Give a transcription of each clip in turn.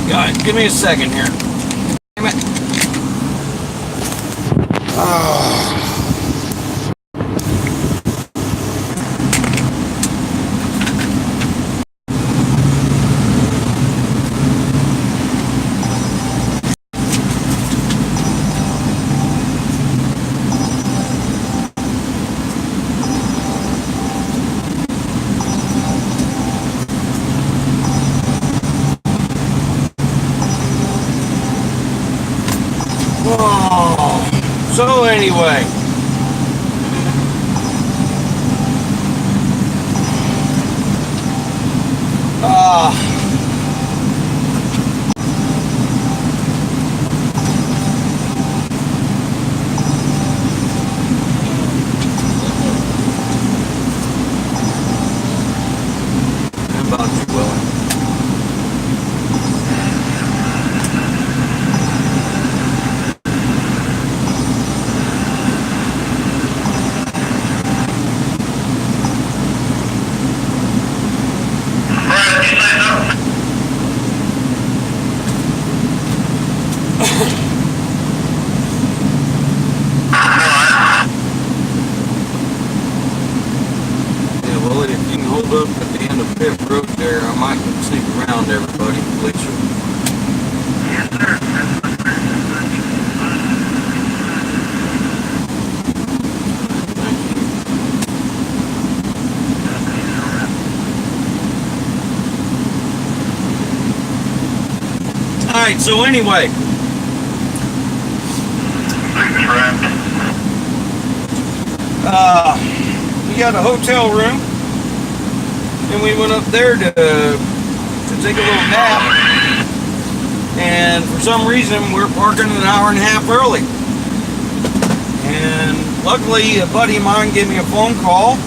Guys, give me a second here. Damn it. So anyway, how about you, Willie? Up at the end of Fifth Road there, I might sneak around everybody, Felicia. Yes, sir. Thank you. Alright, so anyway. We got a hotel room. And we went up there to take a little nap, and for some reason we're parking an hour and a half early. And luckily a buddy of mine gave me a phone call,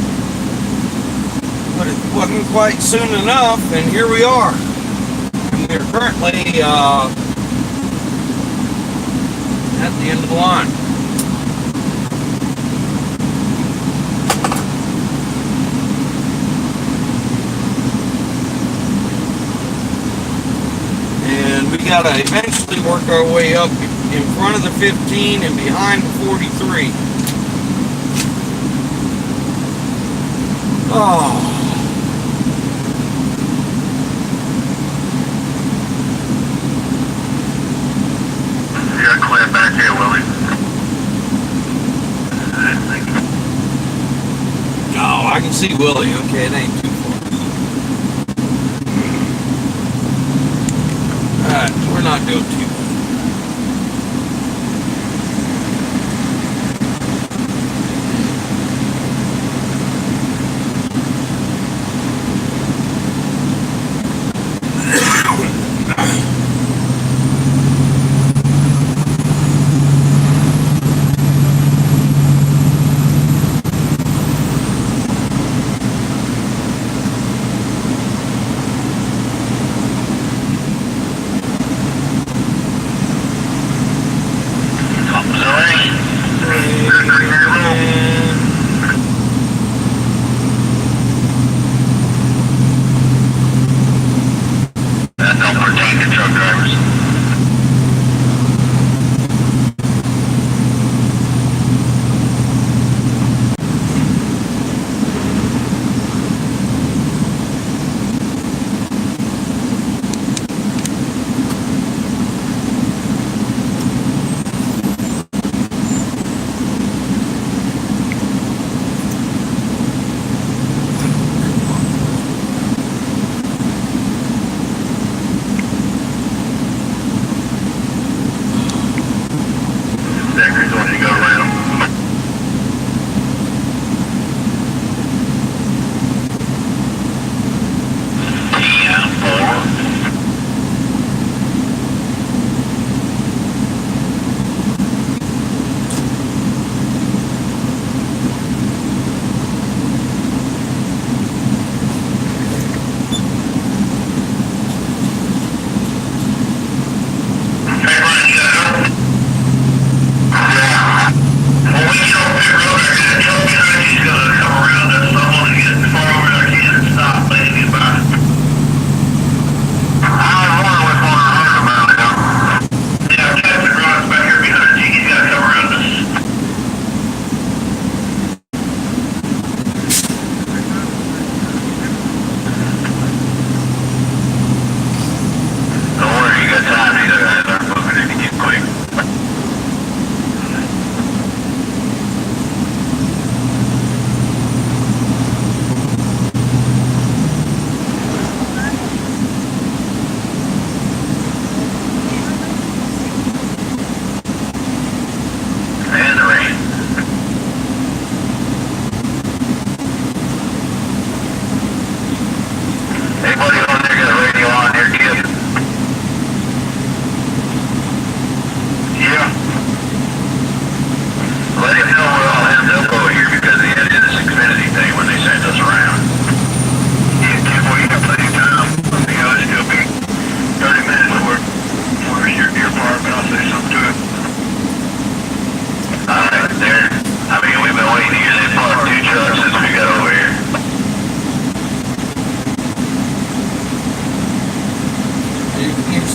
but it wasn't quite soon enough, and here we are. And we're currently at the end of the line. We gotta eventually work our way up in front of the 15 and behind the 43. Oh. You got clear back here, Willie. Oh, I can see Willie. Okay, it ain't too far. Alright, we're not doing too bad.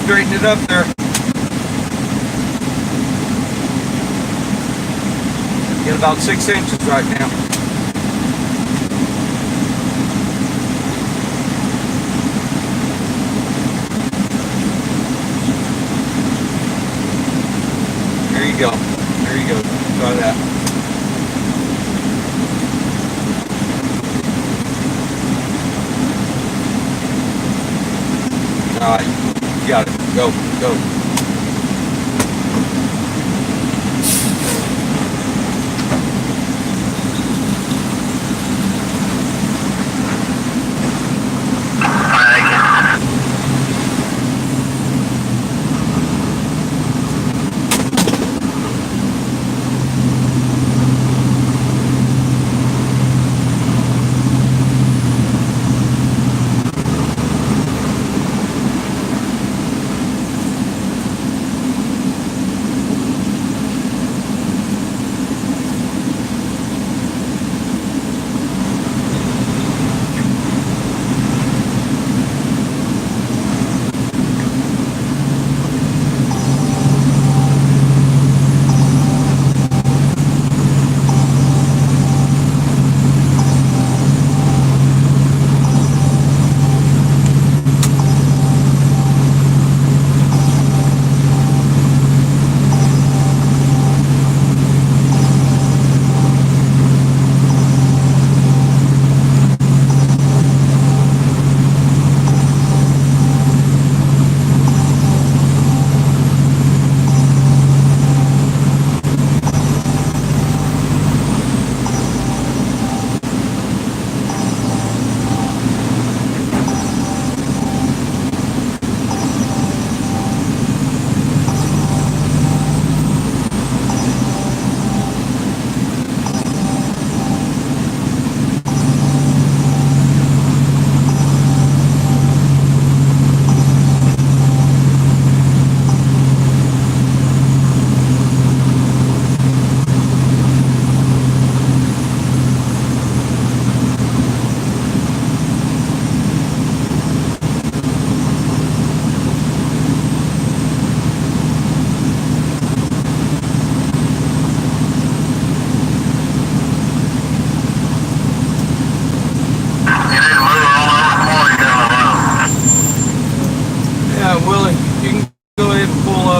straighten it up there. Get about 6 inches right now. There you go. There you go. Try that. All right. You got it. Go. Go.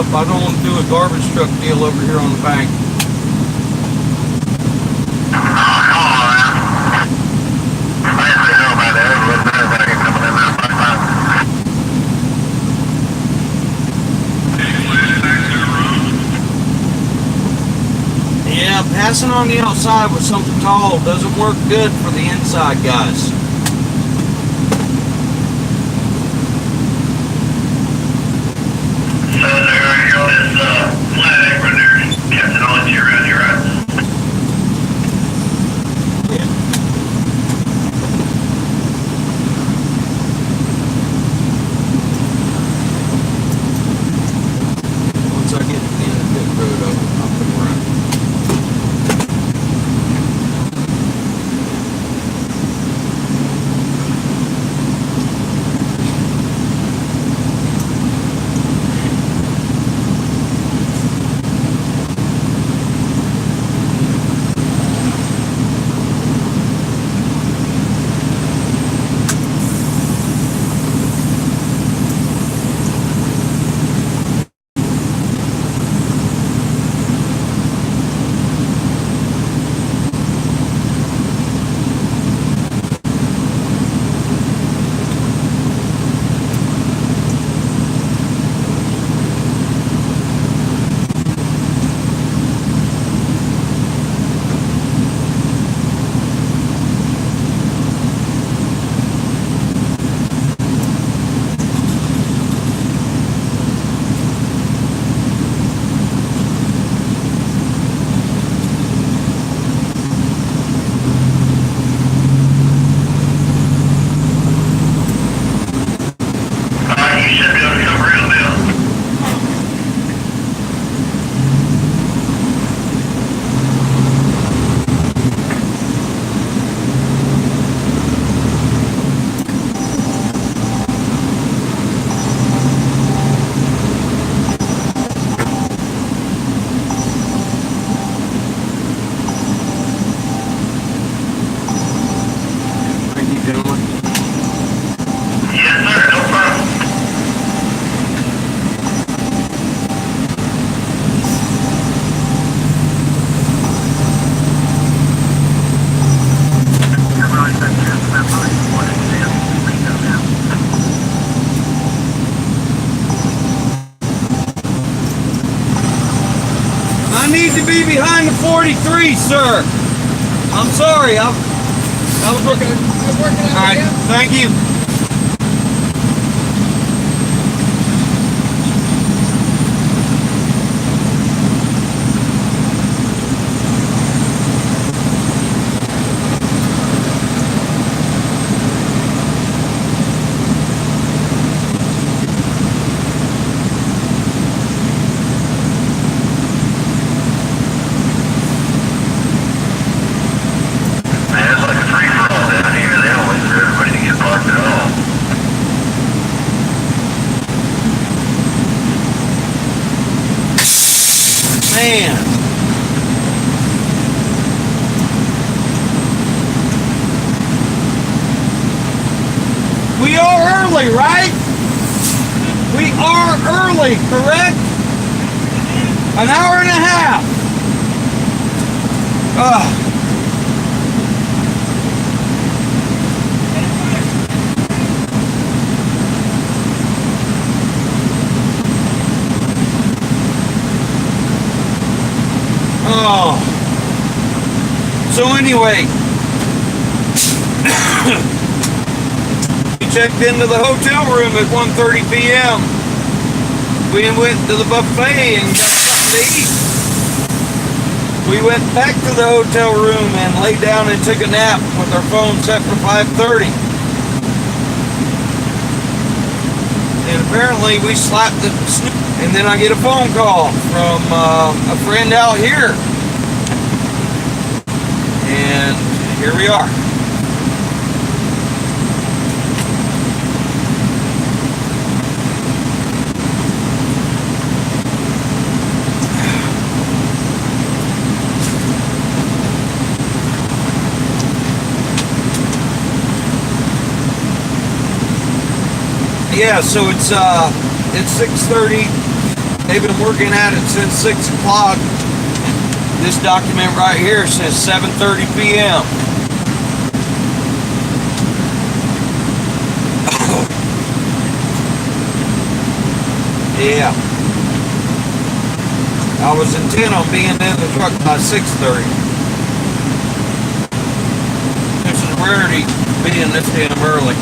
I don't want to do a garbage truck deal over here on the bank. Yeah, passing on the outside with something tall doesn't work good for the inside guys. So there you go, this flat apron there, kept it on you around your eyes. Yeah. Once I get to the end of the pit road, I'll put it around. behind the 43, sir. I'm sorry. I was working. All right. Thank you. Man, it's like a free-for-all down here. They don't wait for everybody to get parked at all. Man. We are early, right? We are early, correct? An hour and a half. Ugh. Oh. So anyway, we checked into the hotel room at 1:30 p.m. We went to the buffet and got something to eat. We went back to the hotel room and laid down and took a nap with our phone set for 5:30. And apparently we slapped the snooze. And then I get a phone call from a friend out here. And here we are. Yeah, so it's 6:30. They've been working at it since 6 o'clock. This document right here says 7:30 p.m. Yeah. I was intent on being in the truck by 6:30. It's a rarity being this damn early.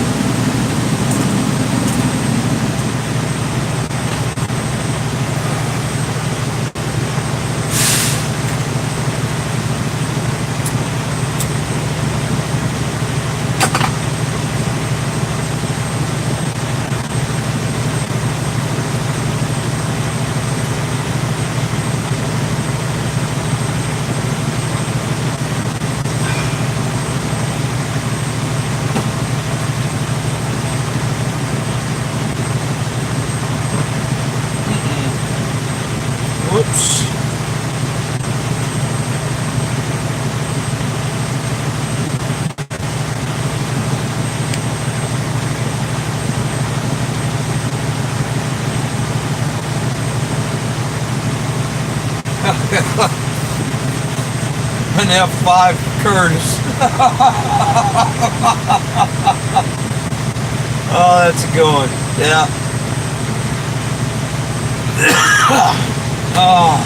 Whoops. An F5 Curtis. Oh, that's a good one. Yeah. Oh.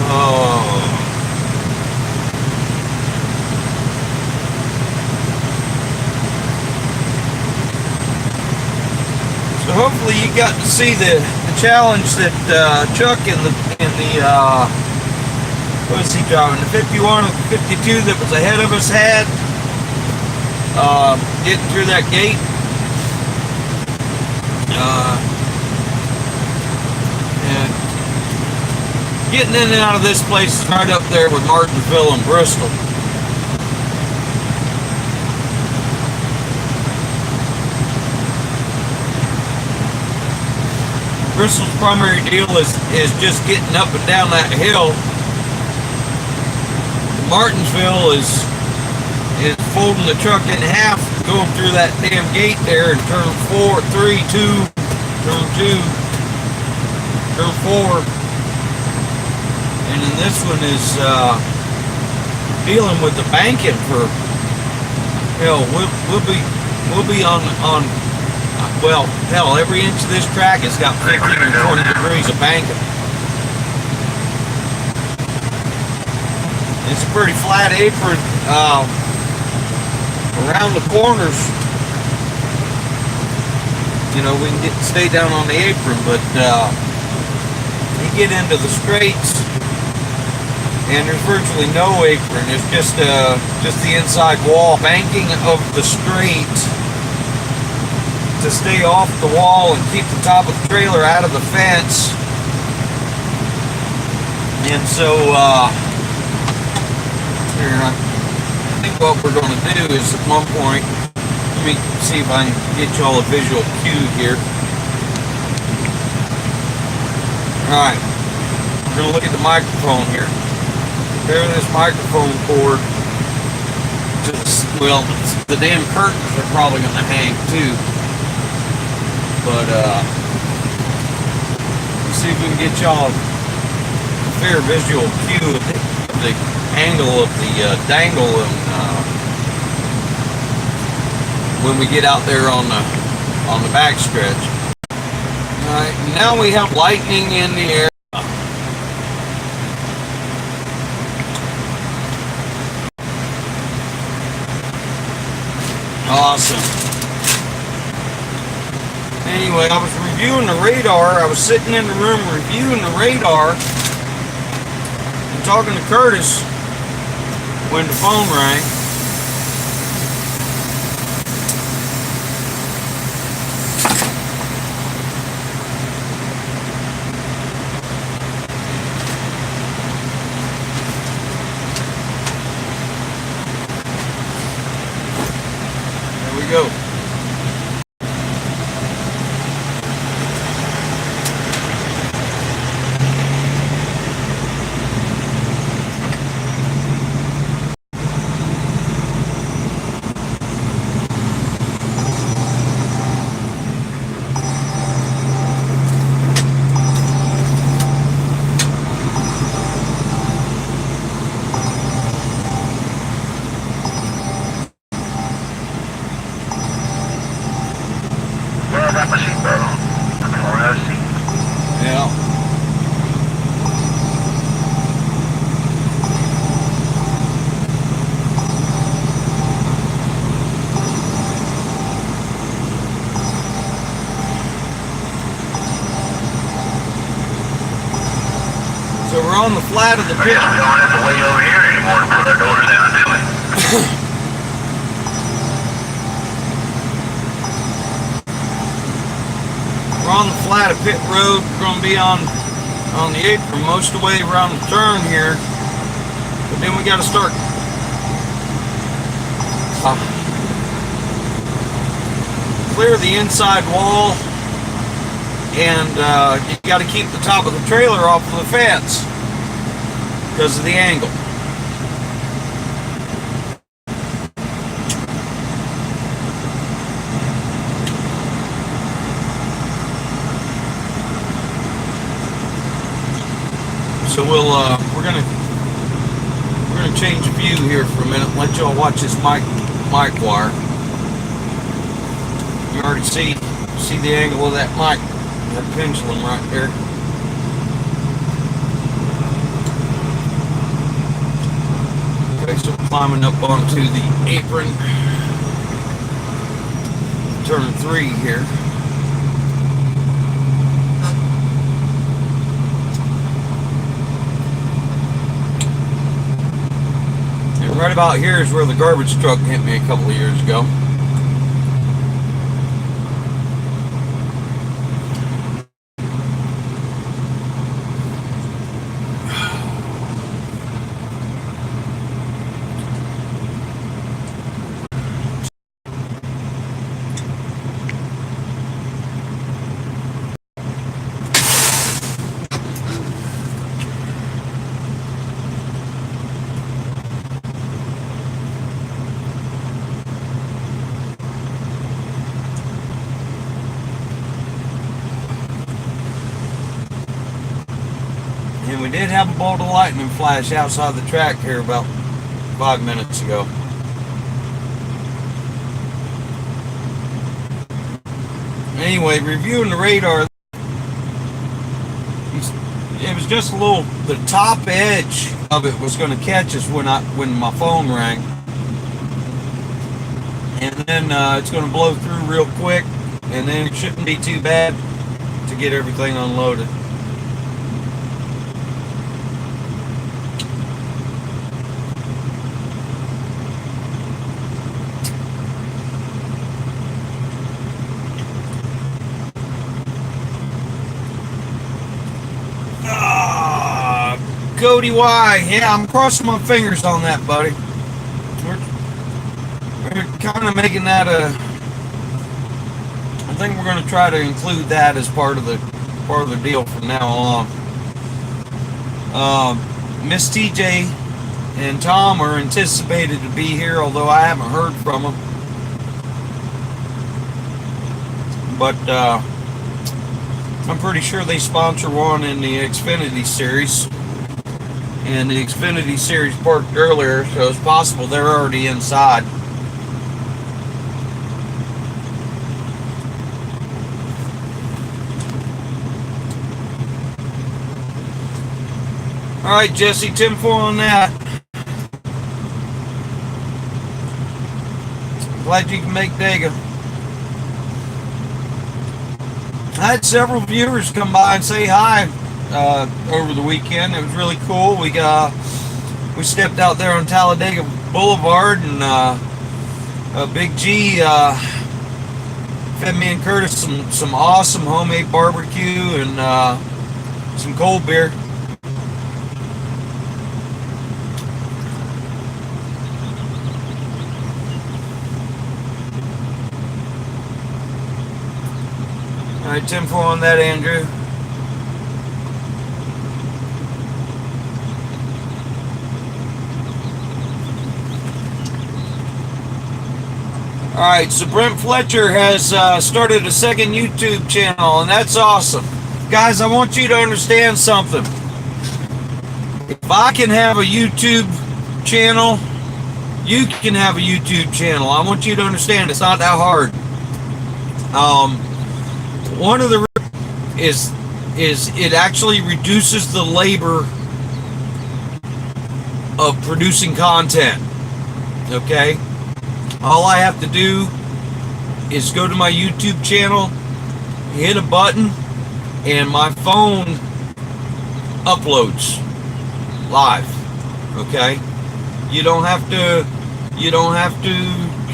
Oh. So hopefully you got to see the challenge that Chuck in the what was he driving? The 51 or the 52 that was ahead of us had. Getting through that gate. And getting in and out of this place is right up there with Martinsville and Bristol. Bristol's primary deal is just getting up and down that hill. Martinsville is folding the truck in half, going through that damn gate there, and turn 4, 3, 2, turn 2, turn 4. And then this one is dealing with the banking for, hell, we'll be on well, hell, every inch of this track has got 15 or 20 degrees of banking. It's a pretty flat apron around the corners. You know, we can stay down on the apron, but you get into the straights, and there's virtually no apron. It's just the inside wall banking of the straight to stay off the wall and keep the top of the trailer out of the fence. And so here, I think what we're going to do is at one point, let me see if I can get y'all a visual cue here. Alright, we're going to look at the microphone here. Compare this microphone cord to well, the damn curtains are probably going to hang too. But let's see if we can get y'all a fair visual cue of the angle of the dangle and when we get out there on the back stretch. Alright, now we have lightning in the air. Awesome. Anyway, I was reviewing the radar. I was sitting in the room reviewing the radar and talking to Curtis when the phone rang. There we go. So we're on the flat of the pit. We don't have to wait over here anymore to put our doors down, do we? We're on the flat of pit road. We're going to be on the apron most of the way around the turn here. But then we got to start clear the inside wall. And you got to keep the top of the trailer off of the fence because of the angle. So we're gonna change view here for a minute. Let y'all watch this mic wire. You already see the angle of that mic. That pendulum right there. Okay, so climbing up onto the apron. Turn 3 here. And right about here is where the garbage truck hit me a couple of years ago. And we did have a bolt of lightning flash outside the track here about 5 minutes ago. Anyway, reviewing the radar, it was just a little, the top edge of it was going to catch us when my phone rang. And then it's going to blow through real quick, and then it shouldn't be too bad to get everything unloaded. Cody Y, yeah, I'm crossing my fingers on that, buddy. We're kind of making that I think we're going to try to include that as part of the deal from now on. Miss TJ and Tom are anticipated to be here, although I haven't heard from them. But I'm pretty sure they sponsor one in the Xfinity series. And the Xfinity series parked earlier, so it's possible they're already inside. Alright, Jesse, tinfoil on that. Glad you can make Dega. I had several viewers come by and say hi over the weekend. It was really cool. We stepped out there on Talladega Boulevard, and Big G fed me and Curtis some awesome homemade barbecue and some cold beer. All right, 10-4 on that, Andrew. All right, so Brent Fletcher has started a second YouTube channel, and that's awesome. Guys, I want you to understand something. If I can have a YouTube channel, you can have a YouTube channel. I want you to understand it's not that hard. One of the is it actually reduces the labor of producing content. Okay? All I have to do is go to my YouTube channel, hit a button, and my phone uploads live. Okay? You don't have to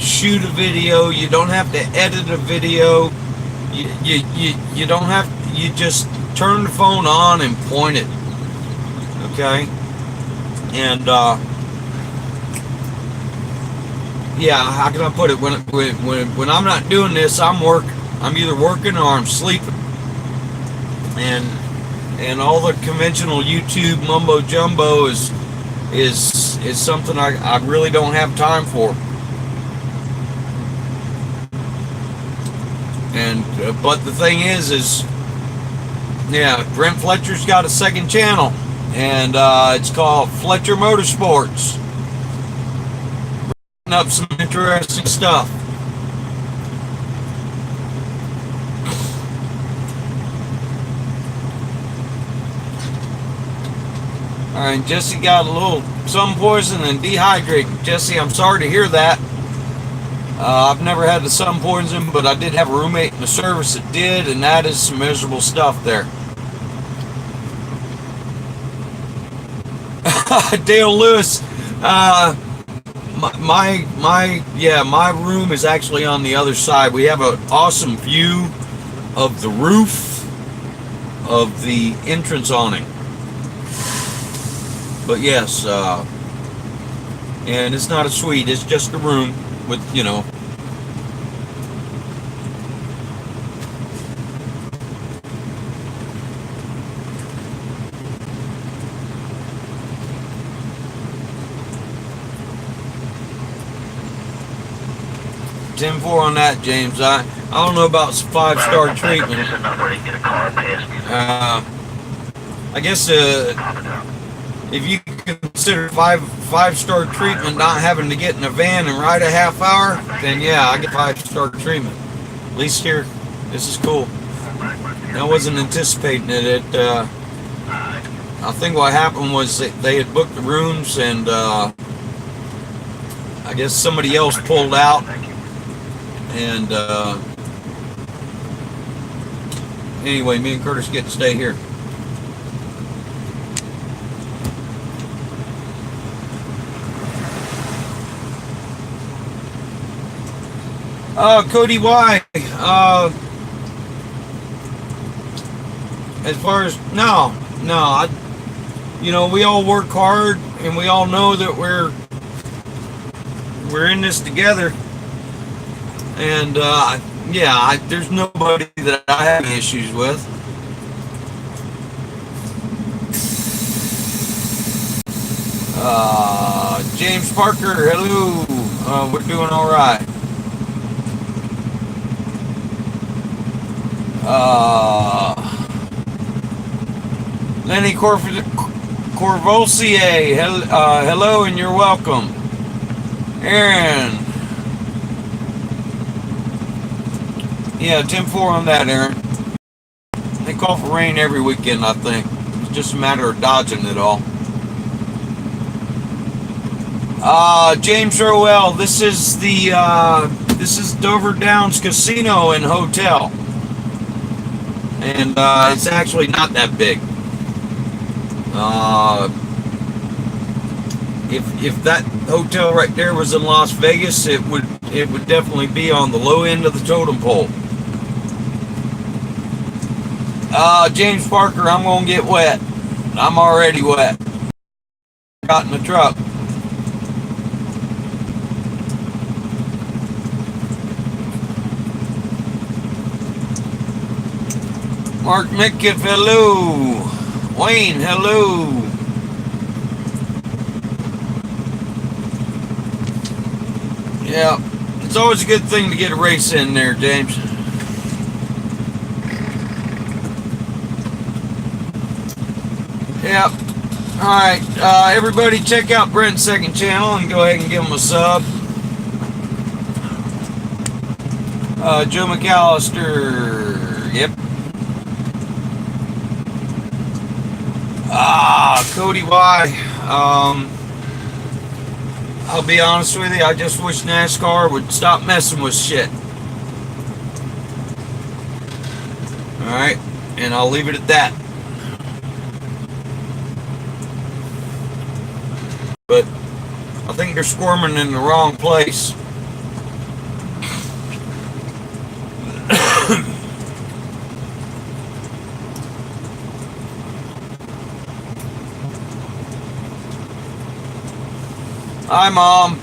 shoot a video, you don't have to edit a video. You don't have, you just turn the phone on and point it. Okay? And yeah, how can I put it? When I'm not doing this, I'm either working or I'm sleeping. And all the conventional YouTube mumbo jumbo is something I really don't have time for. And but the thing is yeah, Brent Fletcher's got a second channel, and it's called Fletcher Motorsports. Up some interesting stuff. All right, Jesse got a little sun poison and dehydrated. Jesse, I'm sorry to hear that. I've never had the sun poison, but I did have a roommate in the service that did, and that is some miserable stuff there. Dale Lewis, my room is actually on the other side. We have an awesome view of the roof of the entrance awning. But yes, and it's not a suite, it's just a room with, you know. $10-4 on that, James. I don't know about 5-star treatment. I guess if you consider five-star treatment not having to get in a van and ride a half hour, then yeah, I get 5-star treatment. At least here This is cool. I wasn't anticipating it. I think what happened was they had booked the rooms, and I guess somebody else pulled out, and anyway, me and Curtis get to stay here. Cody Y. As far as we all work hard, and we all know that we're in this together. And there's nobody that I have any issues with. James Parker, hello. We're doing all right. Lenny Corvosier, hello and you're welcome. Aaron. Yeah, 10-4 on that, Aaron. They call for rain every weekend, I think. It's just a matter of dodging it all. James Rowell, this is Dover Downs Casino and Hotel. And it's actually not that big. If that hotel right there was in Las Vegas, it would definitely be on the low end of the totem pole. James Parker, I'm gonna get wet. I'm already wet. Got in the truck. Mark Mitkiff, hello. Wayne, hello. Yeah, it's always a good thing to get a race in there, James. Yep. Alright, everybody check out Brent's second channel and go ahead and give him a sub. Joe McAllister, yep. Cody Y. I'll be honest with you, I just wish NASCAR would stop messing with shit. Alright, and I'll leave it at that. But I think they're squirming in the wrong place. Hi, Mom.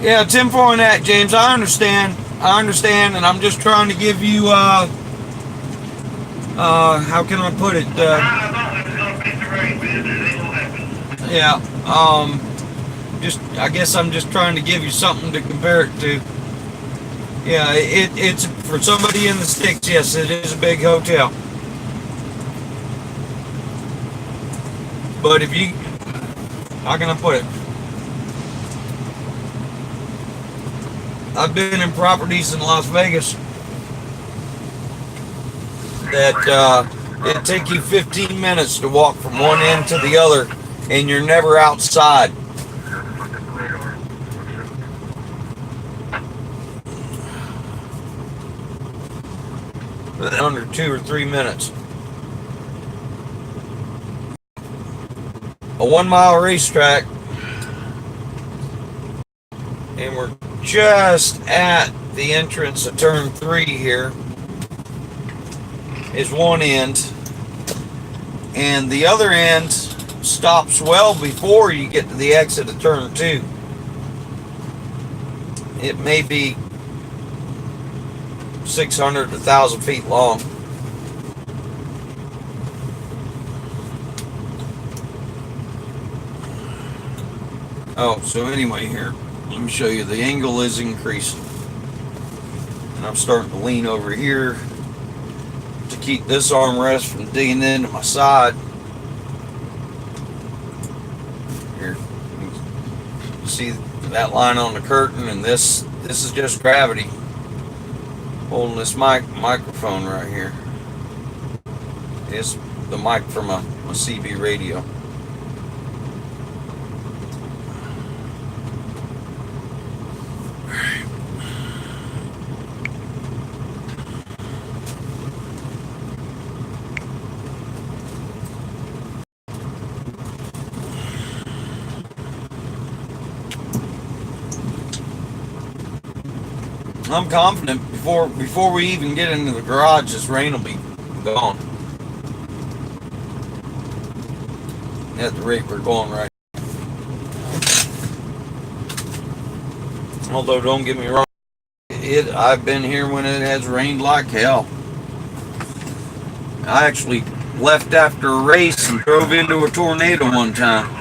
Yeah, 10-4 on that, James. I understand, and I'm just trying to give you, how can I put it? Yeah, I guess I'm just trying to give you something to compare it to. Yeah, it's for somebody in the sticks. Yes, it is a big hotel. But if you, how can I put it? I've been in properties in Las Vegas that it'd take you 15 minutes to walk from one end to the other, and you're never outside. Under 2 or 3 minutes. A 1 mile racetrack, and we're just at the entrance of turn 3 here is one end, and the other end stops well before you get to the exit of turn 2. It may be 600 to 1,000 feet long. Oh, so anyway, here, let me show you. The angle is increasing. And I'm starting to lean over here to keep this armrest from digging into my side. Here, See that line on the curtain, and this is just gravity holding this microphone right here. It's the mic from a CB radio. I'm confident before we even get into the garage, this rain will be gone. At the rate we're going right. Although don't get me wrong, I've been here when it has rained like hell. I actually left after a race and drove into a tornado one time.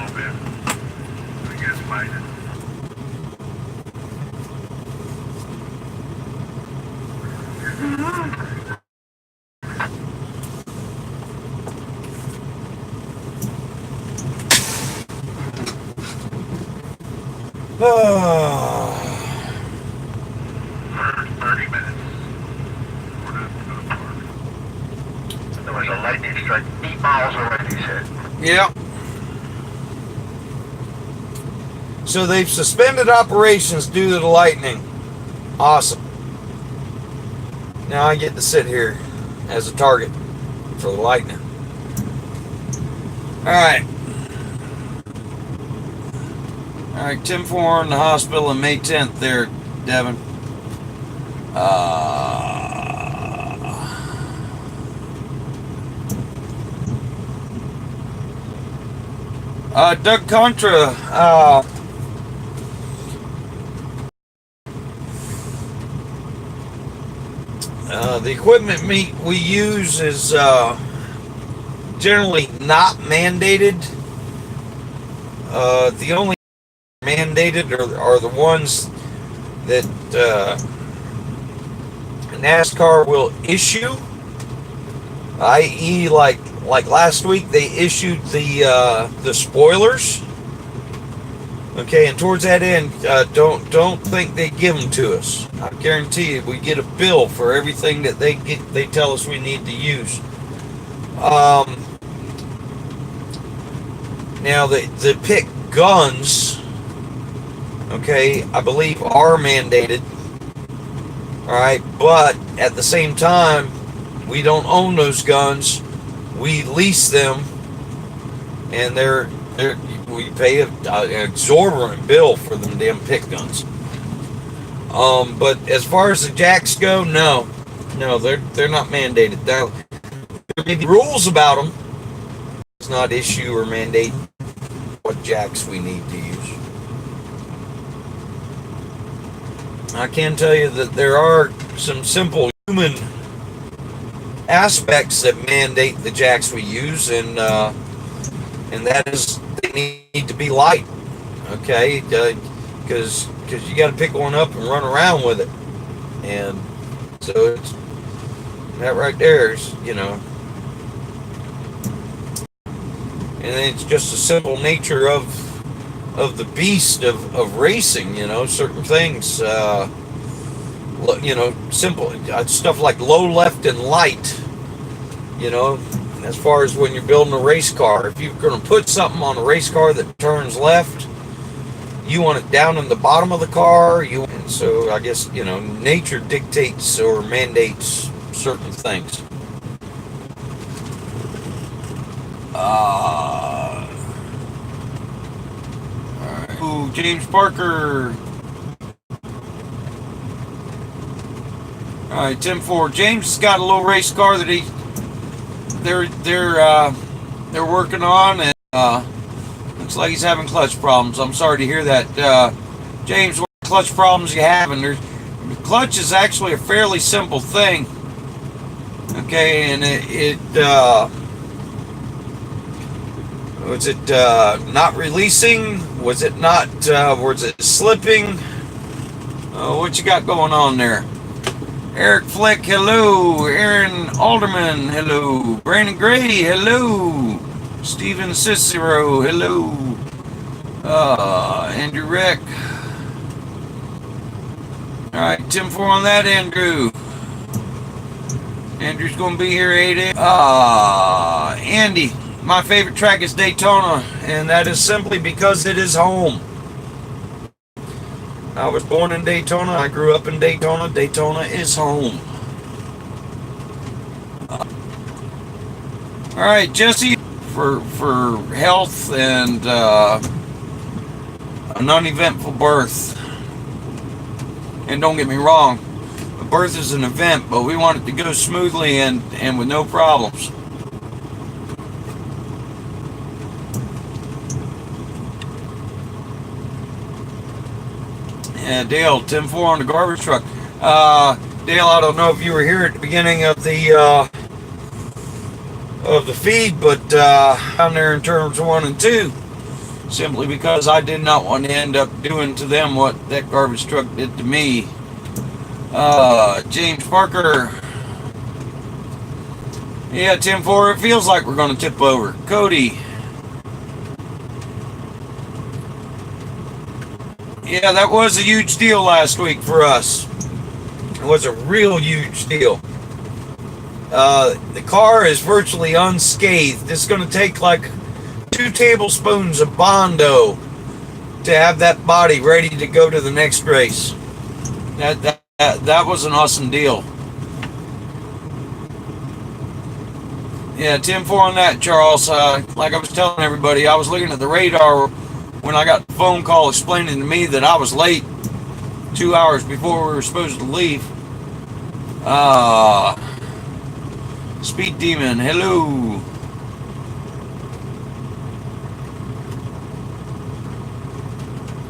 Oh. 30 minutes. There was a lightning strike 8 miles away, he said. Yeah. So they've suspended operations due to the lightning. Awesome. Now I get to sit here as a target for the lightning. Alright. Alright, 10-4 in the hospital on May 10th there, Devin. Doug Contra, the equipment we use is generally not mandated. The only mandated are the ones that NASCAR will issue, i.e. like last week they issued the spoilers. Okay, and towards that end, don't think they give them to us. I guarantee you, we get a bill for everything that they tell us we need to use. Now the pick guns, okay, I believe are mandated. All right, but at the same time, we don't own those guns. We lease them, and we pay an exorbitant bill for them damn pick guns. But as far as the jacks go, no, they're not mandated. There may be rules about them. It's not issue or mandate what jacks we need to use. I can tell you that there are some simple human aspects that mandate the jacks we use, and that is they need to be light, okay? Because you got to pick one up and run around with it, and so it's that right there is, and it's just the simple nature of the beast of racing, certain things, simple stuff like low, left, and light, as far as when you're building a race car. If you're going to put something on a race car that turns left, you want it down in the bottom of the car. And so I guess, nature dictates or mandates certain things. Ooh, James Parker. All right, 10-4. James has got a little race car that they're working on, and looks like he's having clutch problems. I'm sorry to hear that, James. What clutch problems you having? The clutch is actually a fairly simple thing. Okay, and was it not releasing? Was it not? Was it slipping? What you got going on there? Eric Flick, hello. Aaron Alderman, hello. Brandon Gray, hello. Steven Cicero, hello. Andrew Rick. Alright, 10-4 on that, Andrew. Andrew's going to be here 8 a.m. Andy, my favorite track is Daytona, and that is simply because it is home. I was born in Daytona. I grew up in Daytona. Daytona is home. Alright, Jesse, for health and a non-eventful birth. And don't get me wrong, a birth is an event, but we want it to go smoothly and with no problems. Yeah, Dale, 10-4 on the garbage truck. Dale, I don't know if you were here at the beginning of the feed, but down there in terms 1 and 2, simply because I did not want to end up doing to them what that garbage truck did to me. James Parker. Yeah, 10-4, it feels like we're going to tip over. Cody. Yeah, that was a huge deal last week for us. It was a real huge deal. The car is virtually unscathed. It's going to take like 2 tablespoons of Bondo to have that body ready to go to the next race. That was an awesome deal. Yeah, 10-4 on that, Charles. Like I was telling everybody, I was looking at the radar when I got the phone call explaining to me that I was late 2 hours before we were supposed to leave. Speed Demon, hello.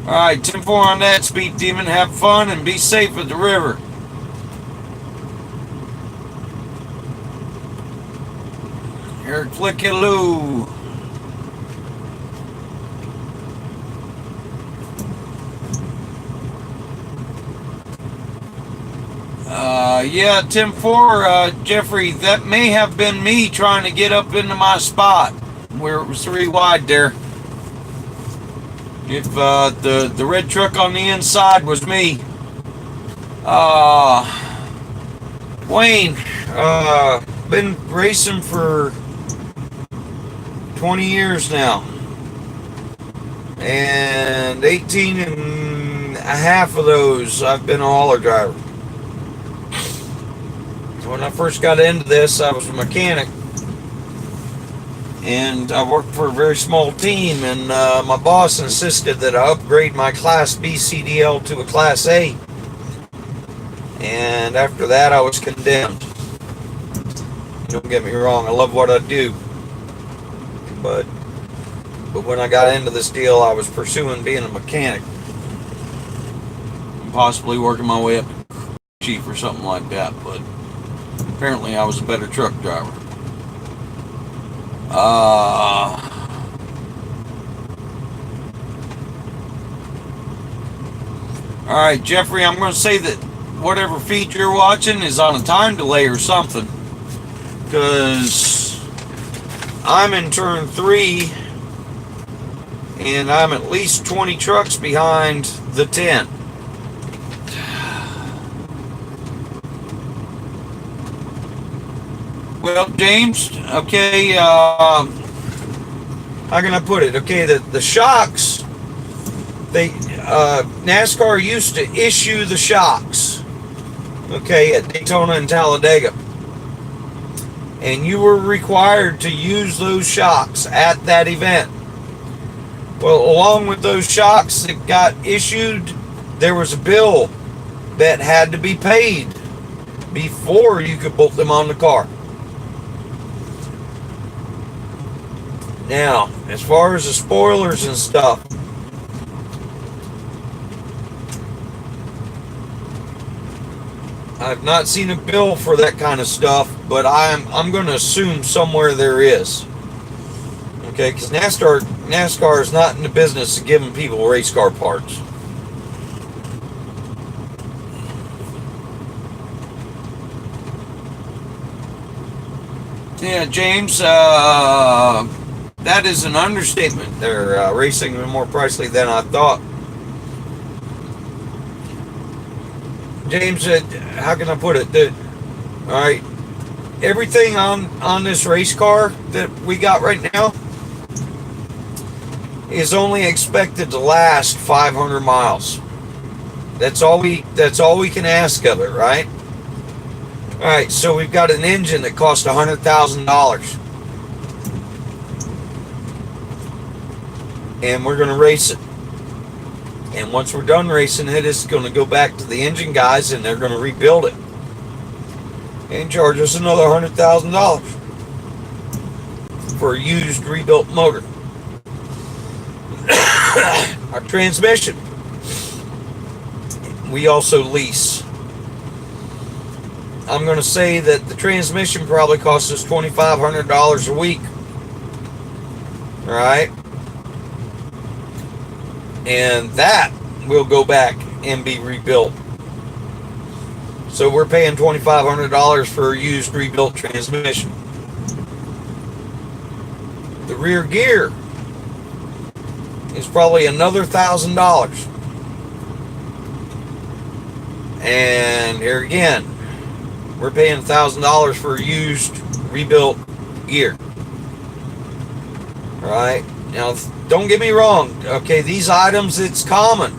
Alright, 10-4 on that, Speed Demon. Have fun and be safe at the river. Eric Flick, hello. Yeah, 10-4, Jeffrey, that may have been me trying to get up into my spot where it was 3 wide there. If the red truck on the inside was me. Wayne, been racing for 20 years now. And 18 and a half of those I've been a hauler driver. When I first got into this, I was a mechanic, and I worked for a very small team, and my boss insisted that I upgrade my Class B CDL to a Class A, and after that I was condemned. Don't get me wrong, I love what I do, but when I got into this deal, I was pursuing being a mechanic, and possibly working my way up to chief or something like that, but apparently I was a better truck driver. Alright, Jeffrey, I'm going to say that whatever feed you're watching is on a time delay or something, because I'm in turn 3 and I'm at least 20 trucks behind the 10. Well, James, okay, how can I put it? Okay, the shocks, NASCAR used to issue the shocks, okay, at Daytona and Talladega. And you were required to use those shocks at that event. Well, along with those shocks that got issued, there was a bill that had to be paid before you could bolt them on the car. Now, as far as the spoilers and stuff, I've not seen a bill for that kind of stuff, but I'm going to assume somewhere there is. Okay, because NASCAR is not in the business of giving people race car parts. Yeah, James, that is an understatement. They're racing more pricey than I thought. James, how can I put it? All right, everything on this race car that we got right now is only expected to last 500 miles. That's all we can ask of it, right? All right, so we've got an engine that cost $100,000, and we're going to race it. And once we're done racing it, it's going to go back to the engine guys, and they're going to rebuild it and charge us another $100,000 for a used rebuilt motor. Our transmission, we also lease. I'm going to say that the transmission probably costs us $2,500 a week. All right. And that will go back and be rebuilt. So we're paying $2,500 for a used rebuilt transmission. The rear gear is probably another $1,000. And here again, we're paying $1,000 for a used rebuilt gear. All right. Now, don't get me wrong. Okay, these items, it's common.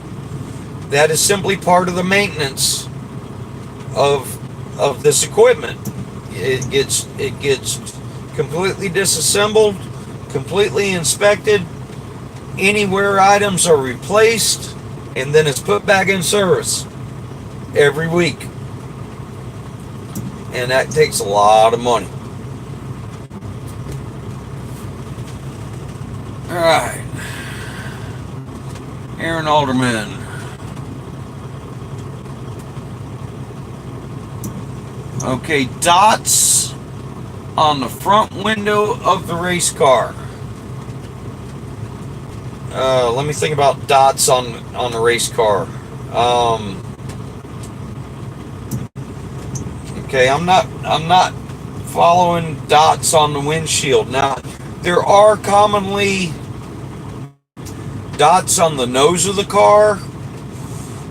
That is simply part of the maintenance of this equipment. It gets completely disassembled, completely inspected. Anywhere items are replaced, and then it's put back in service every week. And that takes a lot of money. All right, Aaron Alderman. Okay, dots on the front window of the race car. Let me think about dots on the race car. Okay, I'm not following dots on the windshield. Now, there are commonly dots on the nose of the car.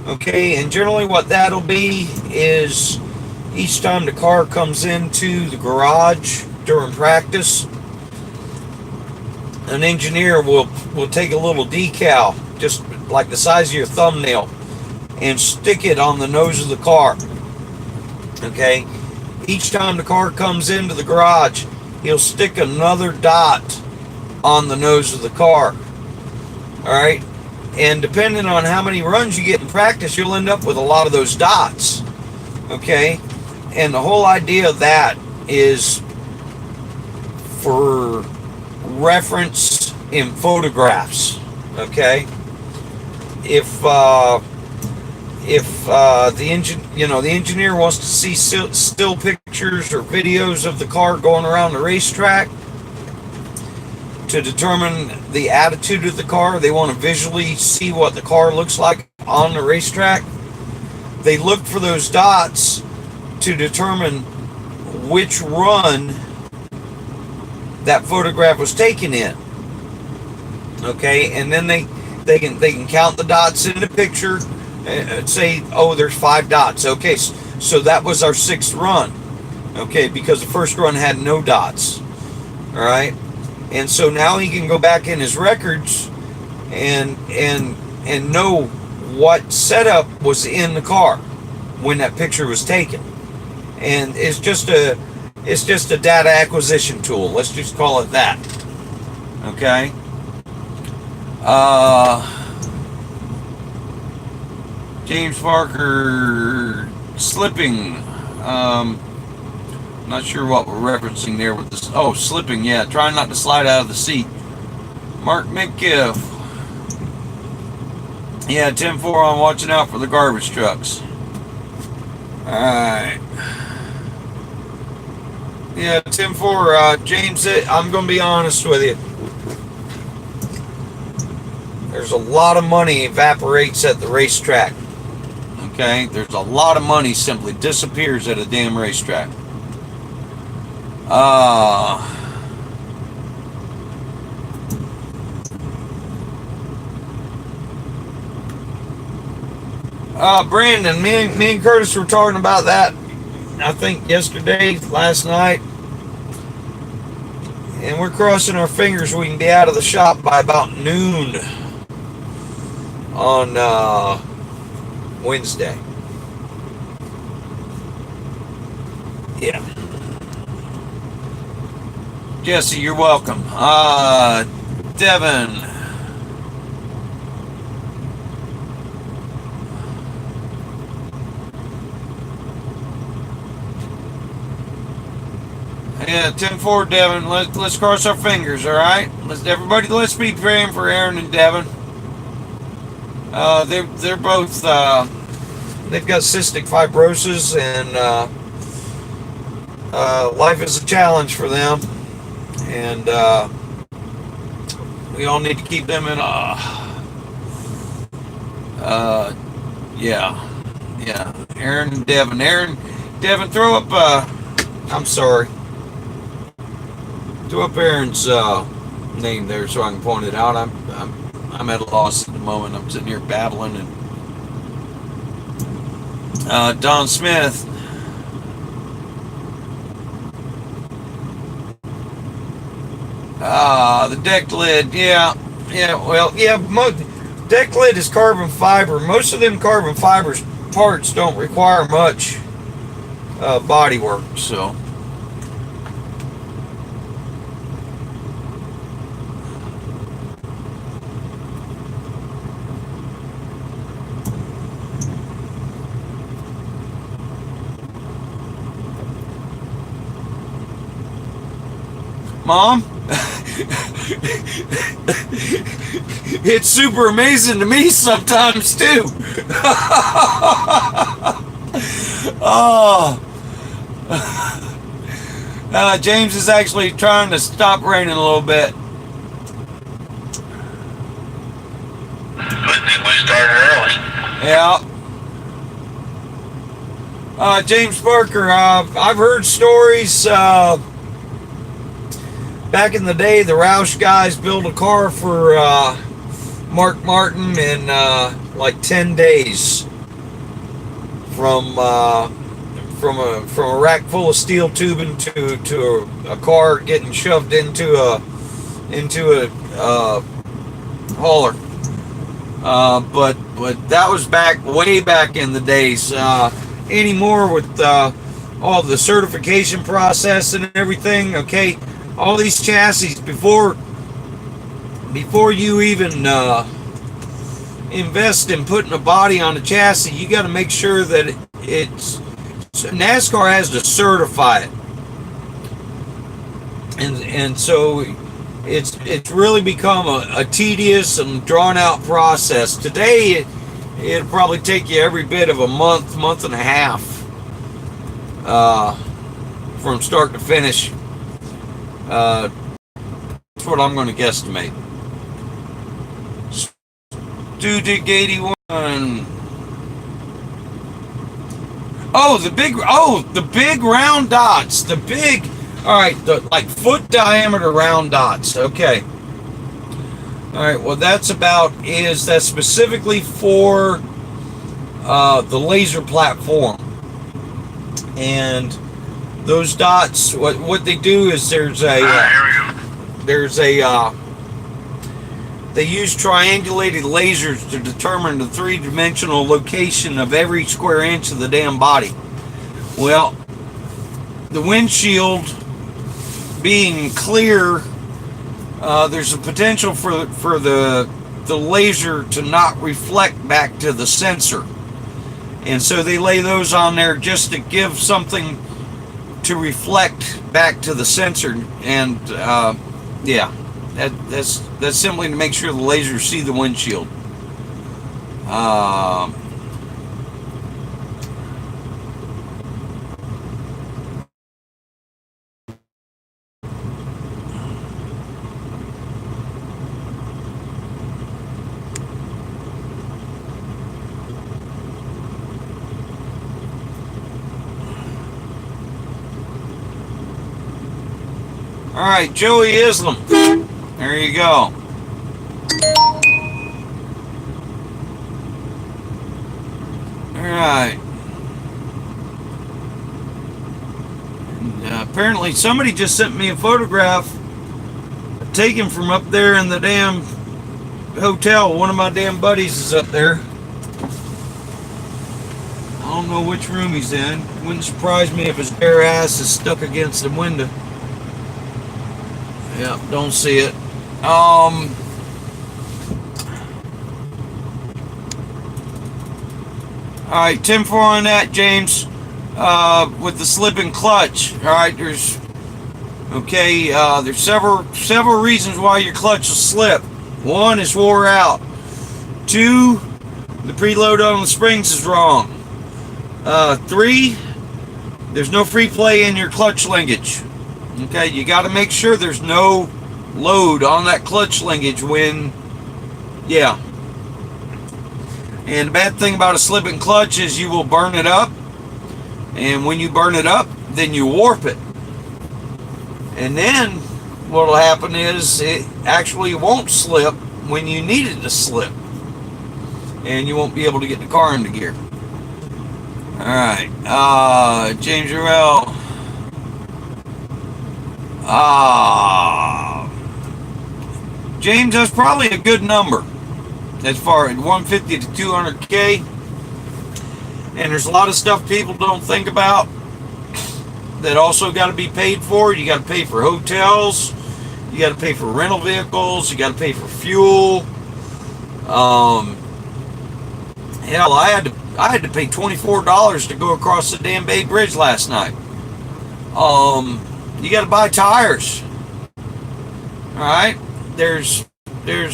Okay, and generally what that'll be is each time the car comes into the garage during practice, an engineer will take a little decal, just like the size of your thumbnail, and stick it on the nose of the car. Okay, each time the car comes into the garage, he'll stick another dot on the nose of the car. All right, and depending on how many runs you get in practice, you'll end up with a lot of those dots. Okay, and the whole idea of that is for reference in photographs. Okay, if the engineer wants to see still pictures or videos of the car going around the racetrack to determine the attitude of the car, they want to visually see what the car looks like on the racetrack, they look for those dots to determine which run that photograph was taken in. Okay, and then they can count the dots in the picture and say, oh, there's 5 dots. Okay, so that was our 6th run. Okay, because the first run had no dots. All right, and so now he can go back in his records and know what setup was in the car when that picture was taken. And it's just a data acquisition tool. Let's just call it that. Okay. James Parker slipping. Not sure what we're referencing there with this. Oh, slipping. Yeah, trying not to slide out of the seat. Mark Midkiff. Yeah, 10-4 on watching out for the garbage trucks. All right. Yeah, 10-4. James, I'm going to be honest with you. There's a lot of money evaporates at the racetrack. Okay? There's a lot of money simply disappears at a damn racetrack. Brandon, me and Curtis were talking about that, I think yesterday, last night. And we're crossing our fingers we can be out of the shop by about noon on Wednesday. Yeah. Jesse, you're welcome. Devin. Yeah, 10-4, Devin. Let's cross our fingers, all right? Let's be praying for Aaron and Devin. They're both they've got cystic fibrosis, and life is a challenge for them, and we all need to keep them in yeah. Aaron and Devin. Devin, throw up I'm sorry. Throw up Aaron's name there so I can point it out. I'm at a loss at the moment. I'm sitting here babbling, and Don Smith. The deck lid, yeah, deck lid is carbon fiber. Most of them carbon fibers parts don't require much body work, so. Mom? It's super amazing to me sometimes too. Oh. James is actually trying to stop raining a little bit. Good thing we started early. Yeah. James Parker, I've heard stories. Back in the day, the Roush guys built a car for Mark Martin in like 10 days from a rack full of steel tubing to a car getting shoved into a hauler. But that was way back in the days. Anymore with all the certification process and everything, okay. All these chassis, before you even invest in putting a body on a chassis, you got to make sure that NASCAR has to certify it, and so it's really become a tedious and drawn out process. Today it'll probably take you every bit of a month and a half from start to finish. That's what I'm going to guesstimate. Studig 81. Oh, the big round dots. The big, all right, the like foot diameter round dots. Okay. All right. Well, that's specifically for the laser platform, and those dots, what they do is they use triangulated lasers to determine the three-dimensional location of every square inch of the damn body. Well, the windshield being clear, there's a potential for the laser to not reflect back to the sensor, and so they lay those on there just to give something to reflect back to the sensor, and yeah, that's simply to make sure the lasers see the windshield. All right, Joey Islam. There you go. Alright. Apparently somebody just sent me a photograph taken from up there in the damn hotel. One of my damn buddies is up there. I don't know which room he's in. Wouldn't surprise me if his bare ass is stuck against the window. Yep, don't see it. Alright, 10-4 on that, James. With the slipping clutch. Alright, there's several reasons why your clutch will slip. One, it's wore out. Two, the preload on the springs is wrong. Three, there's no free play in your clutch linkage. Okay, you got to make sure there's no load on that clutch linkage when, yeah. And the bad thing about a slipping clutch is you will burn it up. And when you burn it up, then you warp it. And then what will happen is it actually won't slip when you need it to slip. And you won't be able to get the car into gear. Alright, James Urell. James, that's probably a good number as far as 150 to 200K. And there's a lot of stuff people don't think about that also got to be paid for. You got to pay for hotels. You got to pay for rental vehicles. You got to pay for fuel. Hell, I had to pay $24 to go across the damn Bay Bridge last night. You got to buy tires. All right, there's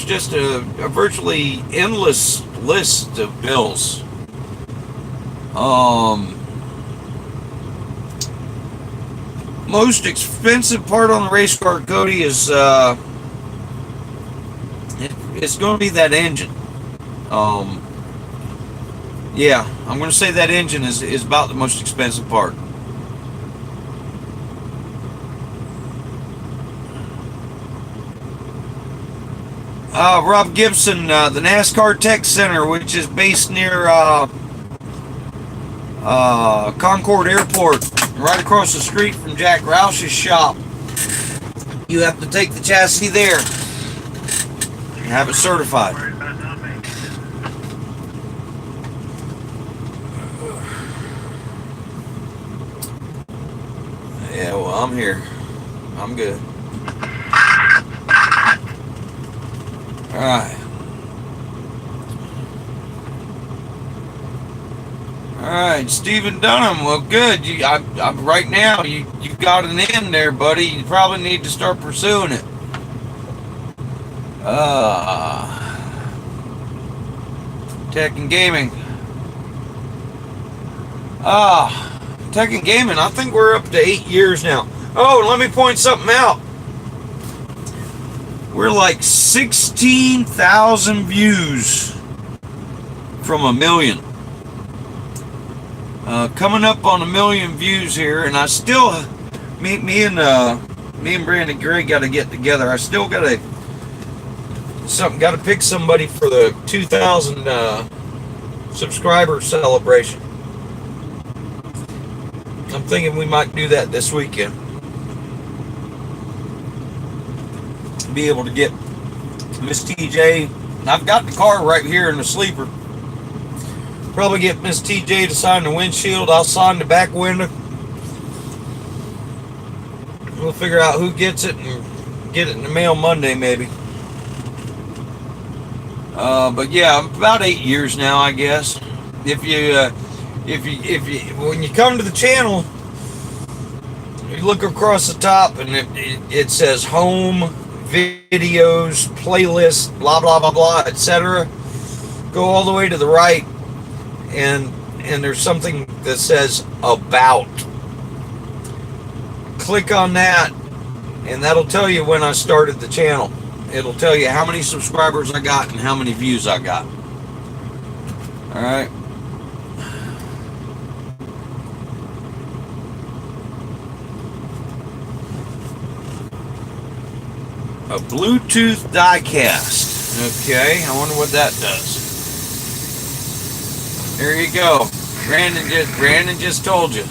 just a virtually endless list of bills. Most expensive part on the race car, Cody, is it's going to be that engine. Yeah, I'm going to say that engine is about the most expensive part. Rob Gibson, the NASCAR Tech Center, which is based near Concord Airport, right across the street from Jack Roush's shop. You have to take the chassis there and have it certified. Yeah, well, I'm here. I'm good. Alright. Alright, Stephen Dunham. Well, good. Right now, you've got an end there, buddy. You probably need to start pursuing it. Tech and Gaming. Tech and Gaming, I think we're up to 8 years now. Oh, and let me point something out. We're like 16,000 views from 1 million. Coming up on 1 million views here, and I still, me and Brandon Gray got to get together. I still got to pick somebody for the 2,000 subscriber celebration. I'm thinking we might do that this weekend. Be able to get Miss TJ. I've got the car right here in the sleeper. Probably get Miss TJ to sign the windshield. I'll sign the back window. We'll figure out who gets it and get it in the mail Monday, maybe. But yeah, about 8 years now, I guess. If you when you come to the channel, you look across the top and it says home, videos, playlists, blah blah blah blah, etc. Go all the way to the right, and there's something that says about. Click on that, and that'll tell you when I started the channel. It'll tell you how many subscribers I got and how many views I got. All right. A Bluetooth diecast. Okay, I wonder what that does. There you go. Brandon just told you.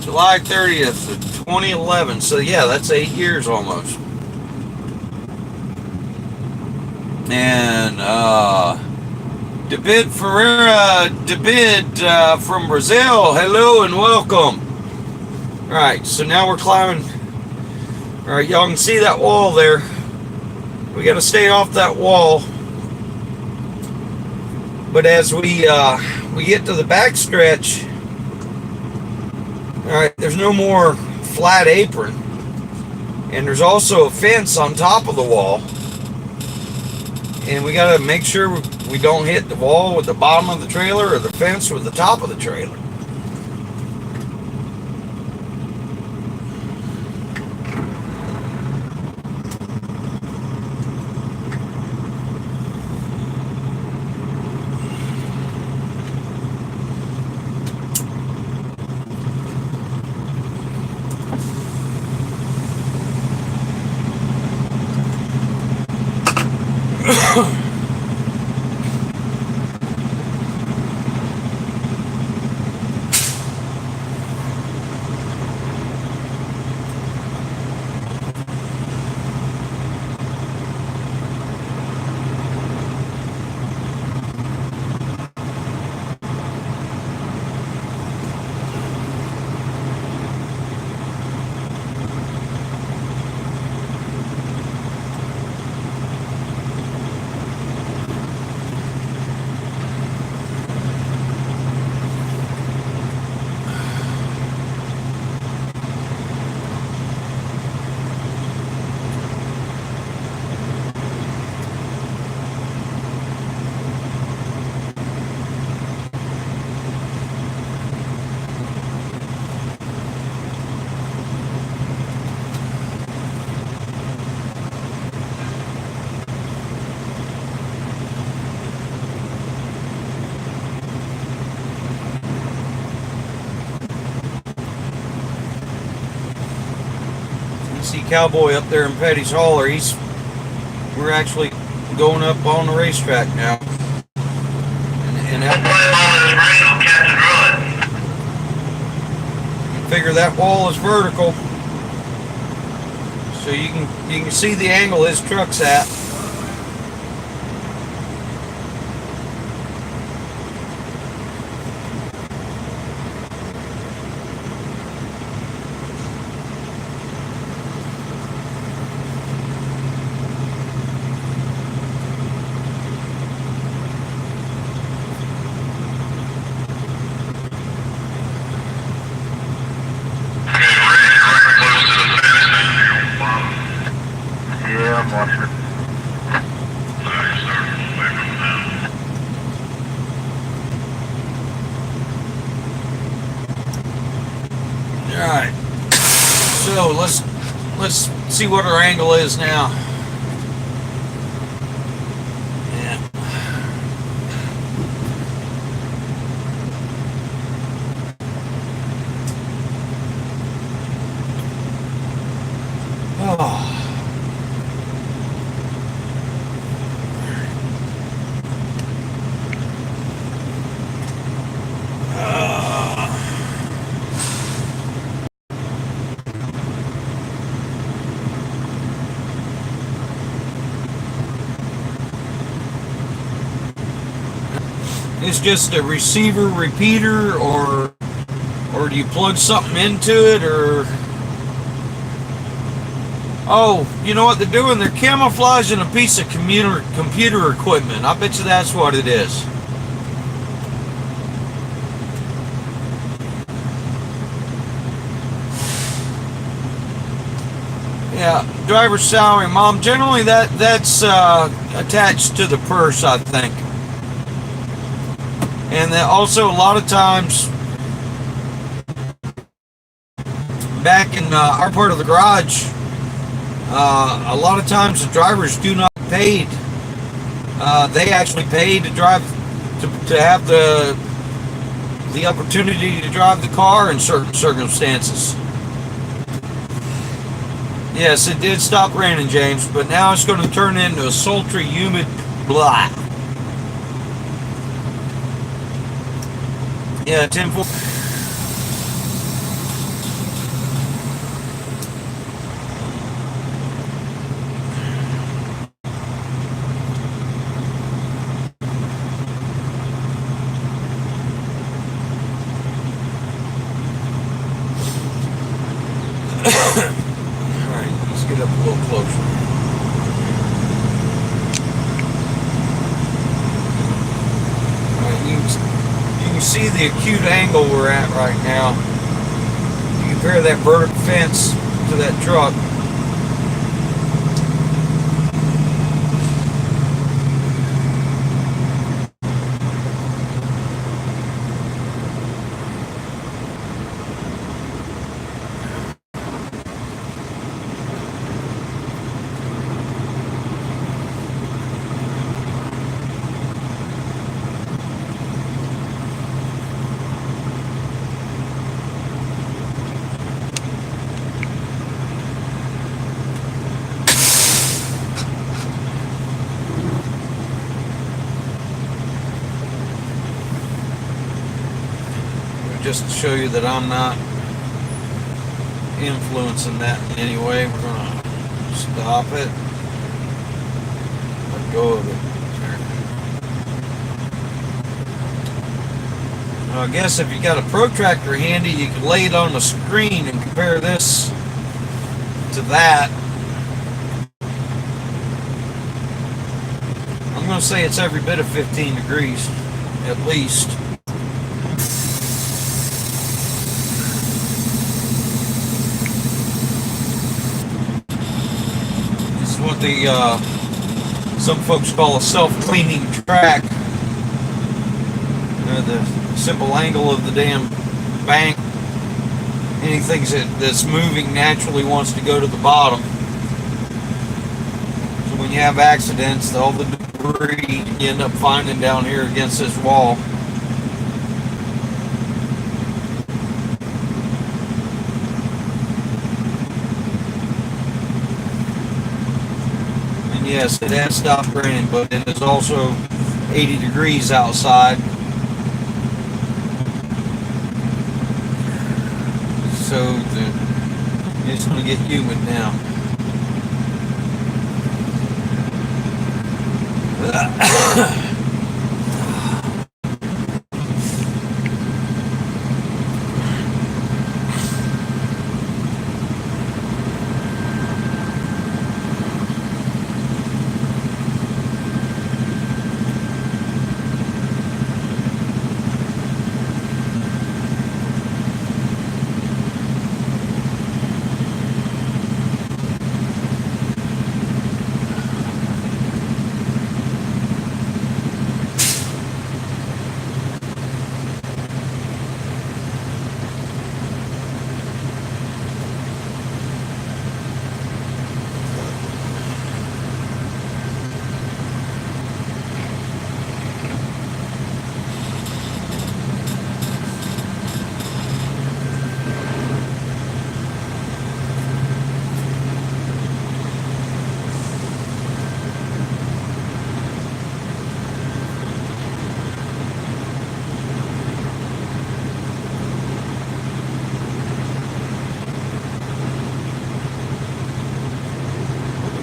July 30th of 2011. So yeah, that's 8 years almost. And David from Brazil, hello and welcome. Alright, so now we're climbing. Alright, y'all can see that wall there. We got to stay off that wall. But as we get to the back stretch, alright, there's no more flat apron. And there's also a fence on top of the wall. And we got to make sure we don't hit the wall with the bottom of the trailer or the fence with the top of the trailer. See Cowboy up there in Petty's Hauler. We're actually going up on the racetrack now. And figure that wall is vertical, so you can see the angle his truck's at. Alright, so let's see what our angle is now. Yeah. Oh. It's just a receiver repeater, or do you plug something into it, or... Oh, you know what they're doing? They're camouflaging a piece of computer equipment. I bet you that's what it is. Yeah, driver's salary, Mom. Generally that's attached to the purse, I think. And then also a lot of times back in our part of the garage, a lot of times the drivers do not get paid. They actually pay to drive, to have the opportunity to drive the car in certain circumstances. Yes, it did stop raining, James, but now it's going to turn into a sultry, humid blah. Yeah, 10-4. Alright, let's get up a little closer. Alright, you can see the acute angle we're at right now. You compare that vertical fence to that truck. Just to show you that I'm not influencing that in any way, we're going to stop it, let go of it. Now, I guess if you got a protractor handy, you can lay it on the screen and compare this to that. I'm going to say it's every bit of 15 degrees, at least. What the some folks call a self-cleaning track. The simple angle of the damn bank. Anything that's moving naturally wants to go to the bottom. So when you have accidents, all the debris you end up finding down here against this wall. Yes, it has stopped raining, but it is also 80 degrees outside. So it's going to get humid now.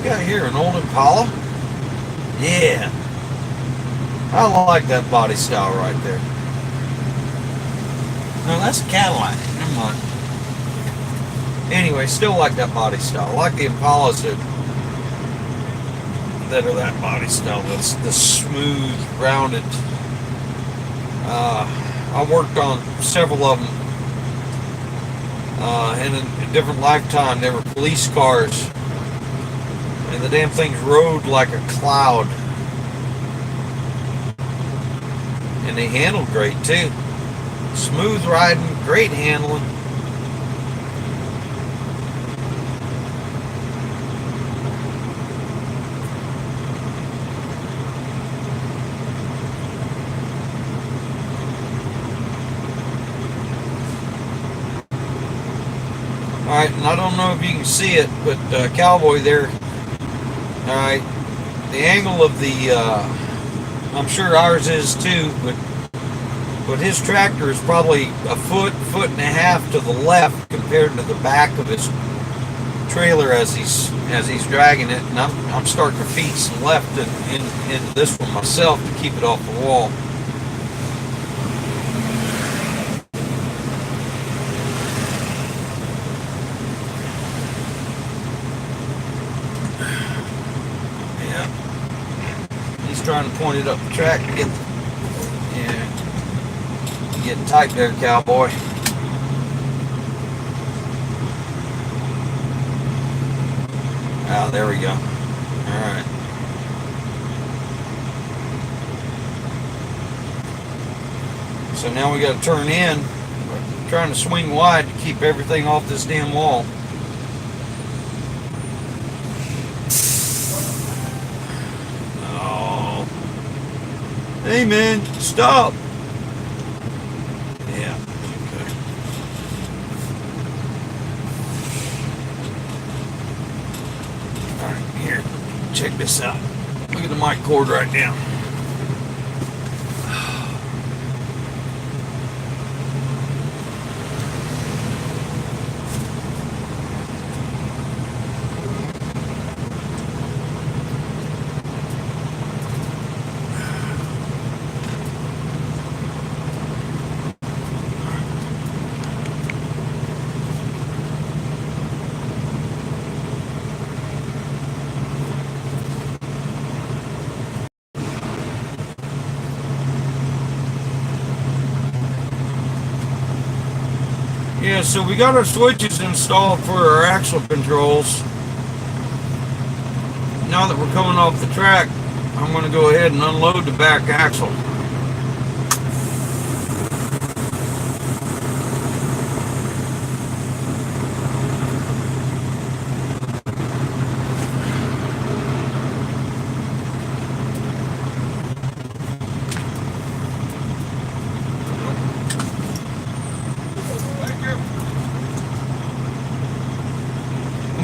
Got here an old Impala. Yeah, I like that body style right there. No, that's a Cadillac. Never mind. Anyway, still like that body style. I like the Impalas that are that body style. That's the smooth, rounded. I worked on several of them in a different lifetime. They were police cars. And the damn things rode like a cloud. And they handled great too. Smooth riding, great handling. Alright, and I don't know if you can see it, but Cowboy there. Alright, the angle of the, I'm sure ours is too, but But his tractor is probably a foot and a half to the left compared to the back of his trailer as he's dragging it, and I'm starting to feed some left into this one myself to keep it off the wall. Yeah, he's trying to point it up the track to get getting tight there, cowboy. Ah, there we go. All right. So now we got to turn in. We're trying to swing wide to keep everything off this damn wall. Oh. Hey man, stop. Yeah. Okay. Alright, here. Check this out. Look at the mic cord right now. Yeah, so we got our switches installed for our axle controls. Now that we're coming off the track, I'm going to go ahead and unload the back axle.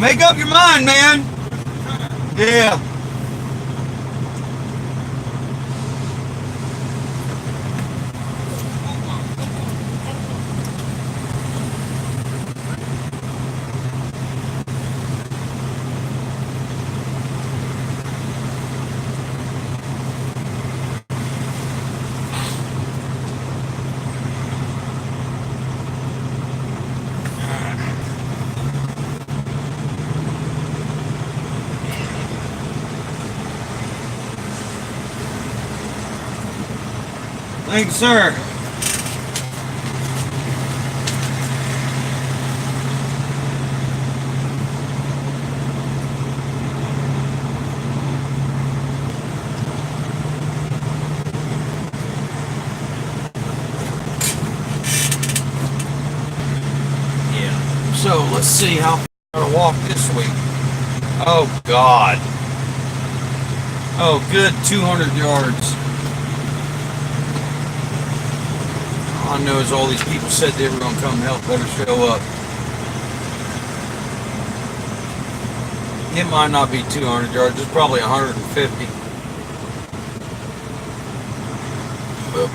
Make up your mind, man. Yeah. Thanks, sir. Yeah. So let's see how far I'm gonna walk this week. Oh God. Oh, good 200 yards. All I know is all these people said they were going to come help, better show up. It might not be 200 yards, it's probably 150. But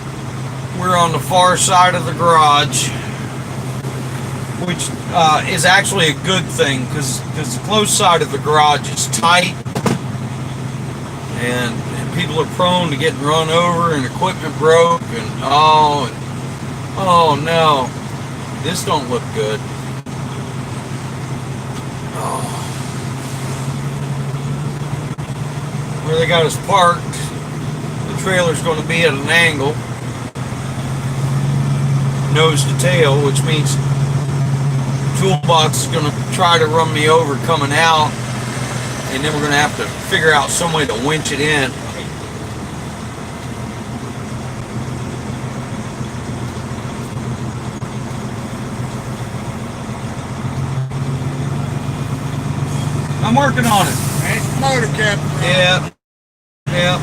we're on the far side of the garage, which is actually a good thing because the close side of the garage is tight and people are prone to getting run over and equipment broke and oh no, this don't look good. Oh. Where they got us parked, the trailer's going to be at an angle, nose to tail, which means the toolbox is going to try to run me over coming out, and then we're going to have to figure out some way to winch it in. I'm working on it. Nice motor cap. Yeah. Yeah.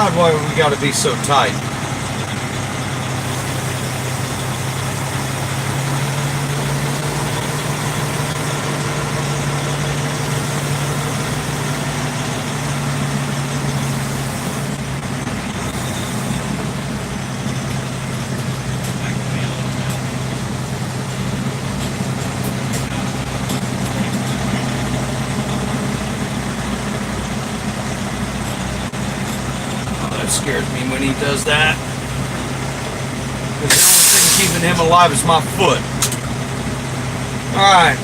God, why we got to be so tight? Scares me when he does that. Because the only thing keeping him alive is my foot. Alright.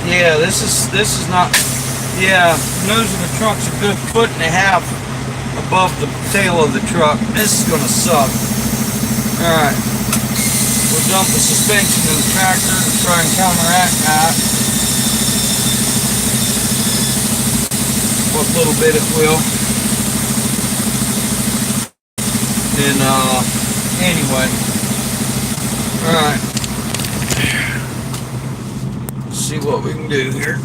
Yeah, this is not. Yeah, nose of the truck's a good 1.5 feet above the tail of the truck. This is gonna suck. Alright. We'll dump the suspension in the tractor to try and counteract that. What little bit it will. And anyway, all right, let's see what we can do here.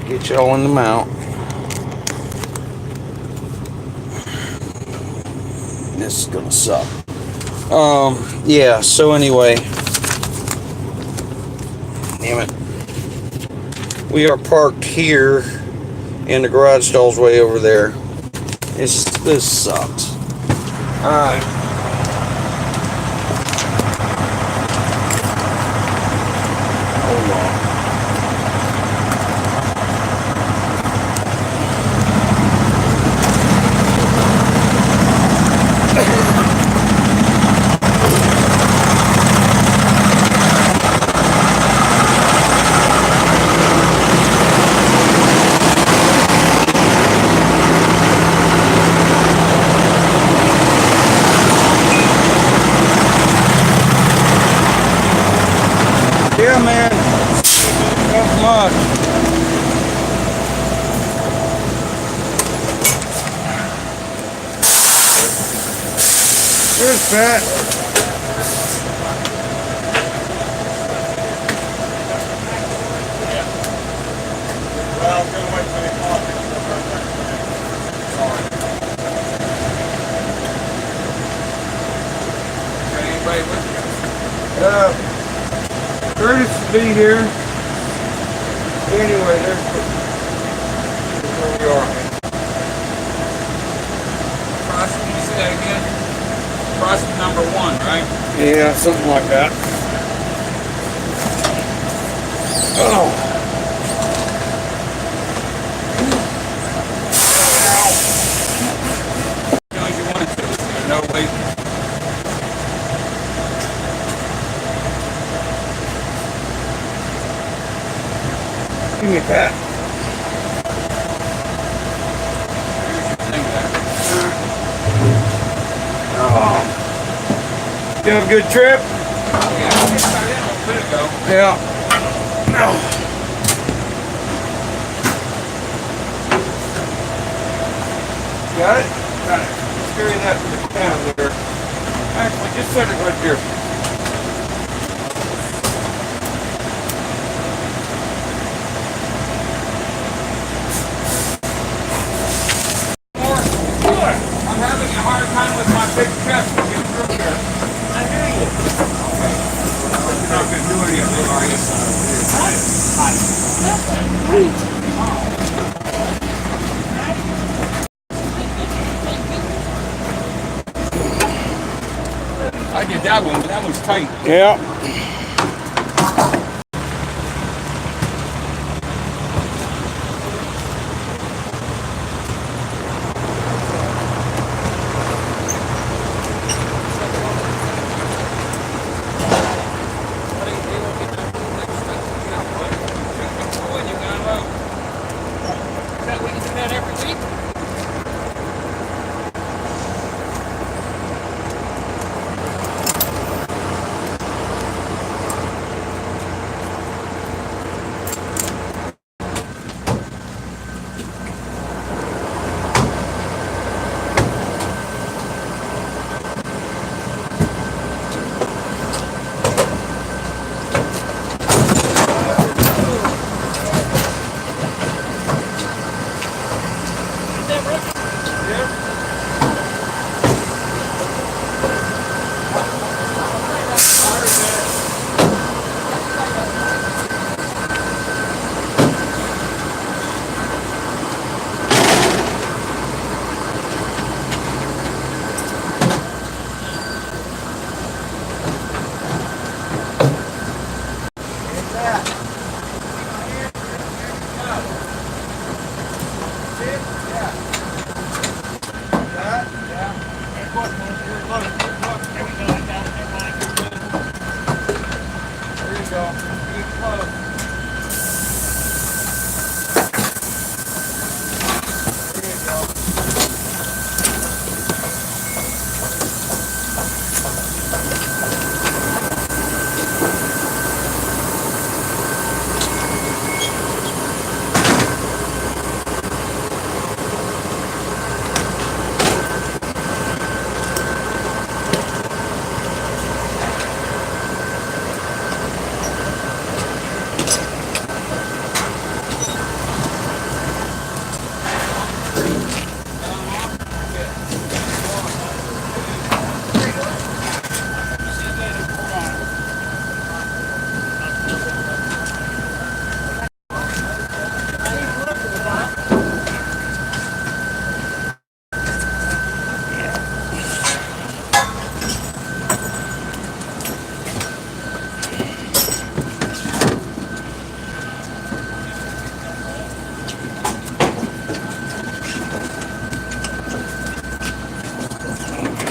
Get y'all in the mount. This is gonna suck. Yeah, so anyway, damn it, we are parked here. And the garage stall's way over there. This sucks. Alright. Hold on. Yeah, man. Not much. Here's Pat. Well, I'm gonna wait till they call me. Sorry. Got anybody with you? Curtis will be here. Anyway, there's where we are. Crossing, you say that again? Crossing number 1, right? Yeah, something like that. Oh. You know, you wanted to. There's no way. Give me that. Oh. You have a good trip? Yeah, I just got in a little bit ago. Yeah. No. Got it? Got it. Let's carry that to the can there. Actually, just set it right there. I'm having a hard time with my big chest to get through here. I hear you. Okay. You're not going to do anything, are you? I did that one, but that one's tight. Yeah. There you go. Get close. There you go.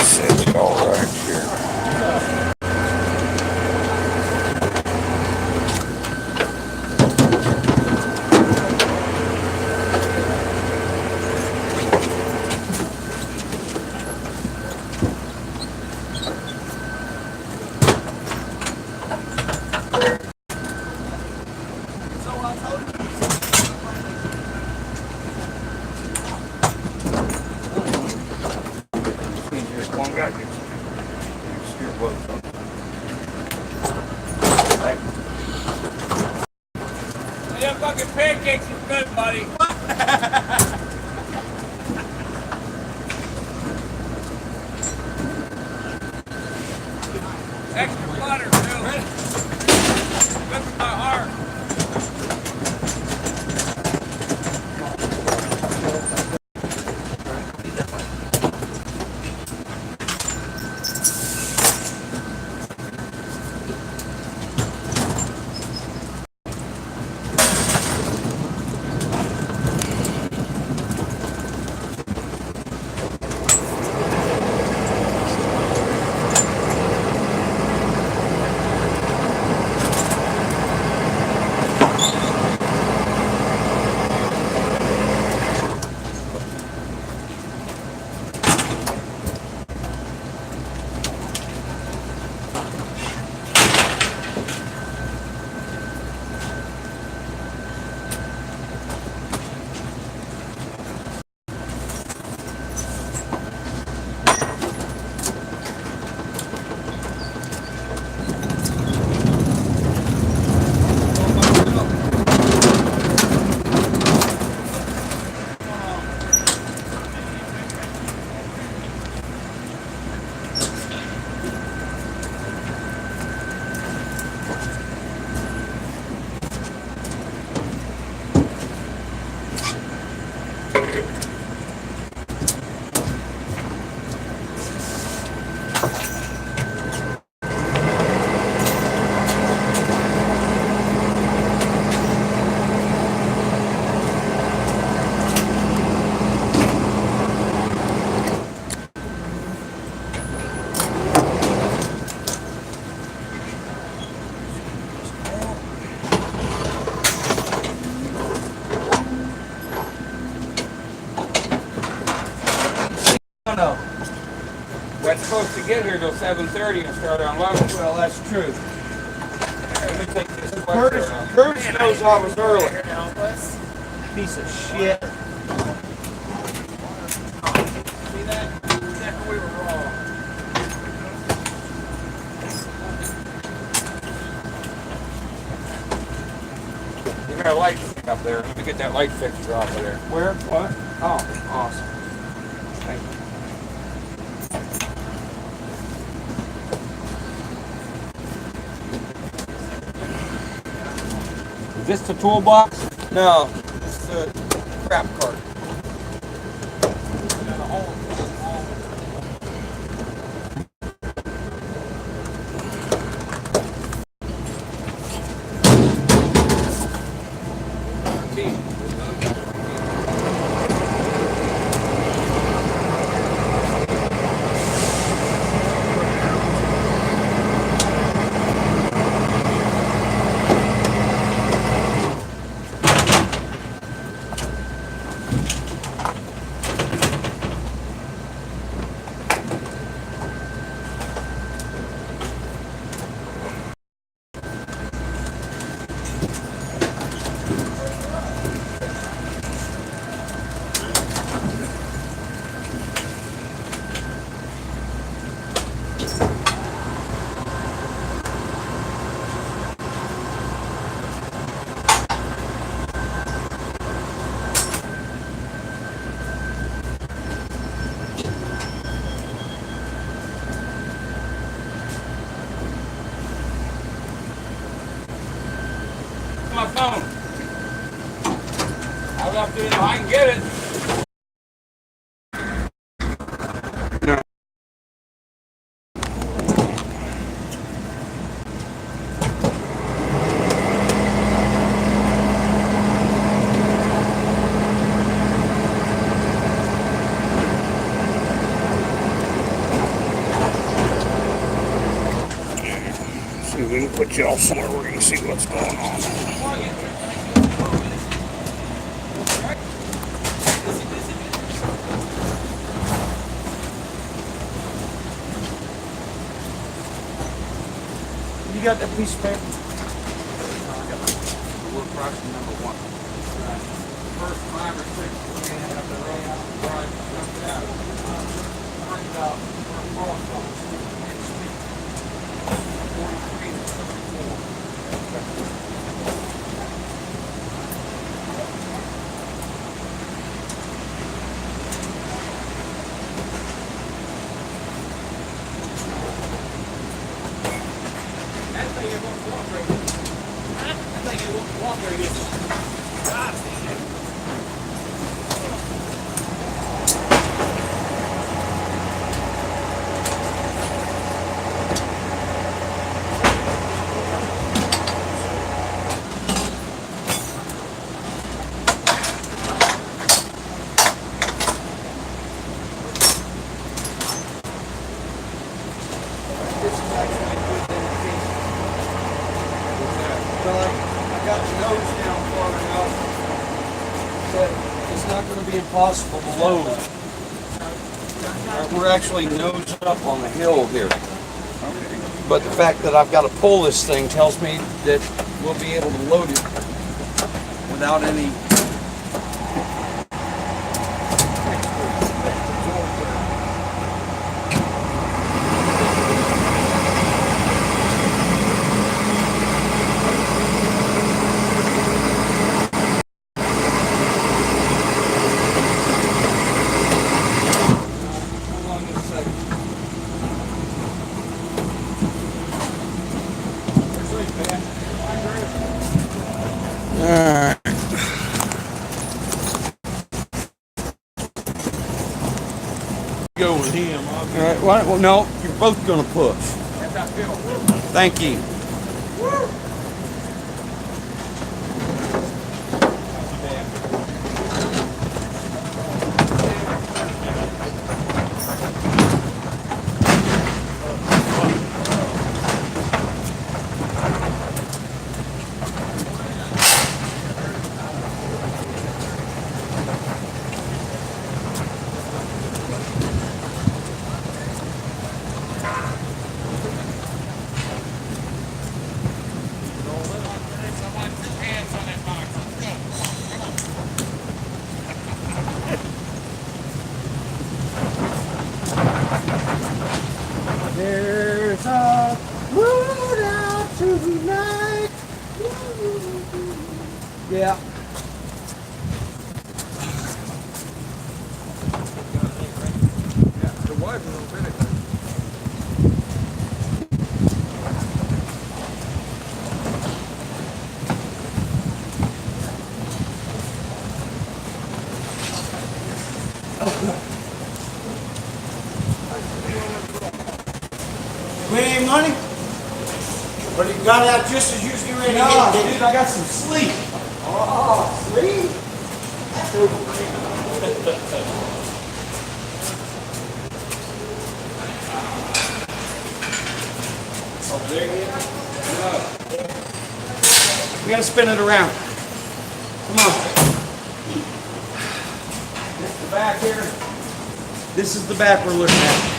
Set it all right here. Just one guy gets steer both of them. Them fucking pancakes is good, buddy. Extra butter, too. Good for my heart. No. We're supposed to get here till 7:30 and start on 11. Well, that's true. Let me take this Curtis, sweatshirt off. Curtis knows I was early. Here to help us. Piece of shit. See that? Exactly, we were wrong. You got a light stick up there. Let me get that light fixture off of there. Where? What? Oh, awesome. Thank you. Is this the toolbox? No, it's the crap cart. phone. I'll have to, if I can get it. See if we can put y'all somewhere where you can see what's going on. You got that piece of paper? We're crossing number 1. First 5 or 6, we're going to have to run out and drive jump out. Bring it out. We're crossed on the street. 43 to 34. That thing ain't gonna walk right here. That thing ain't gonna walk right here. God damn it. This is actually a good indication. Well, I got the nose down far enough that it's not going to be impossible to load. We're actually nose up on the hill here. But the fact that I've got to pull this thing tells me that we'll be able to load it without any. Alright. Go with him. Alright, well, no, you're both going to push. Thank you. There's a road out tonight. Yeah. There was a little bit of We ain't any money? But you got out just as you was getting ready to get, dude, I got some sleep. Oh, sleep? We gotta spin it around. Come on. This is the back here. This is the back we're looking at.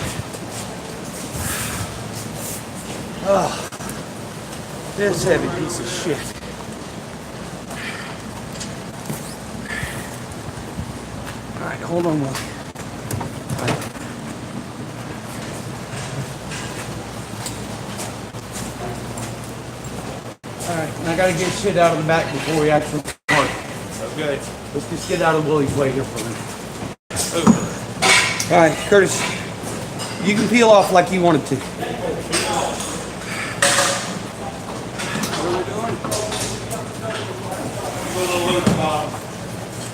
Oh, this heavy piece of shit. All right, hold on, Will. All right, and I gotta get shit out of the back before we actually park. Okay. Let's just get out of Willie's way here for a minute. All right, Curtis, you can peel off like you wanted to.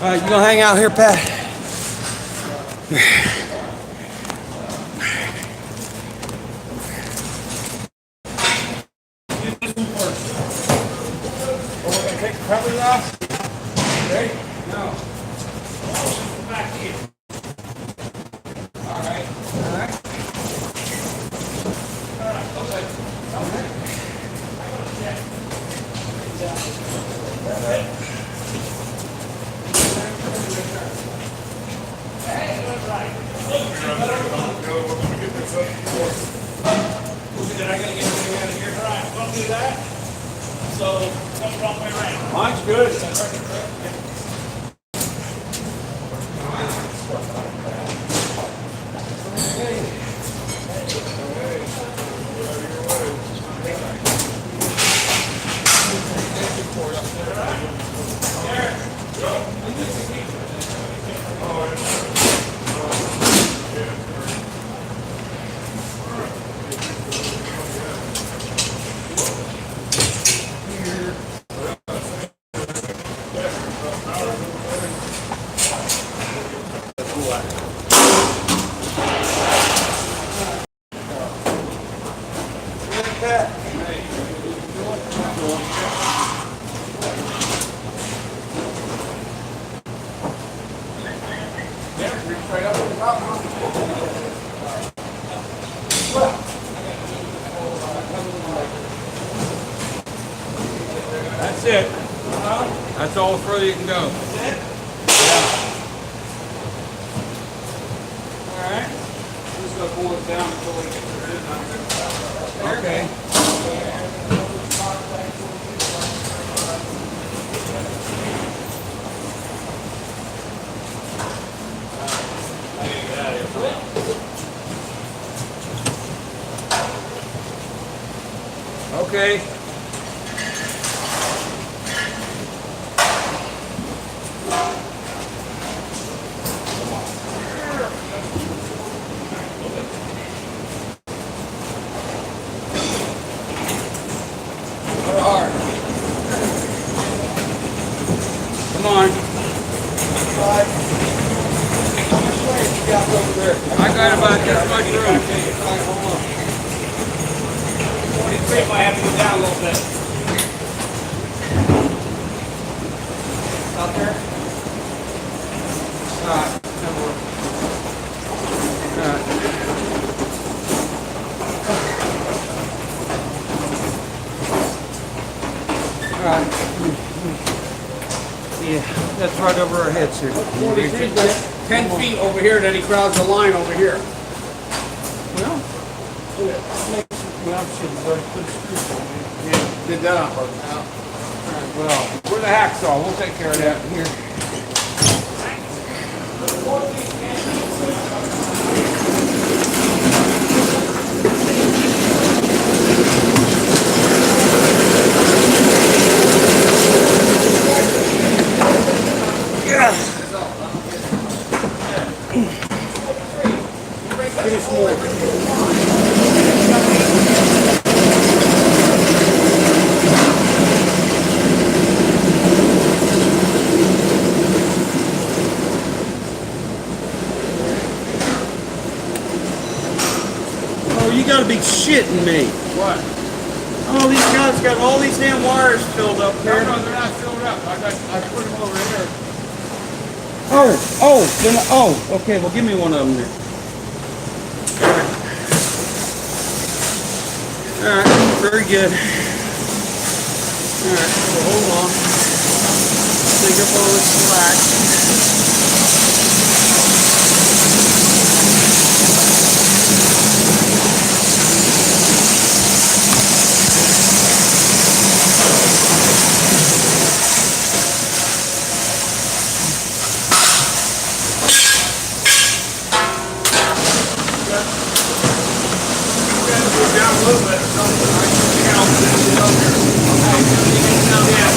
All right, you gonna hang out here, Pat? Take the covers off. Ready? No. Back here. All right. All right. Mine's good. That's it. That's all further you can go. All right. Just gonna pull it down until we get to it. Okay. Okay. Come on. I got about this much room. Might have to go down a little bit. Out there? Alright. Alright. Yeah, that's right over our heads here. 10 feet over here, then he crowds the line over here. Well, Did that. well, where's the hacksaw? We'll take care of that here. Oh, you gotta be shitting me. What? Oh, these guys got all these damn wires filled up No, here. no, they're not filled up. I put them over here. Okay, well give me one of them then. Alright, very good. Alright, so hold on. Take up all this slack. Down a little bit or something. I can count this up here. Yeah.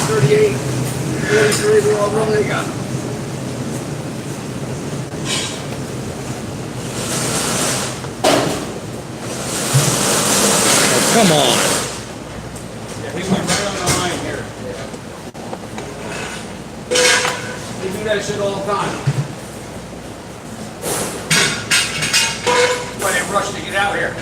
38, 43, we're all really got. come on. Yeah, he went right on the line here. They do that shit all the time. Why they rush to get out here?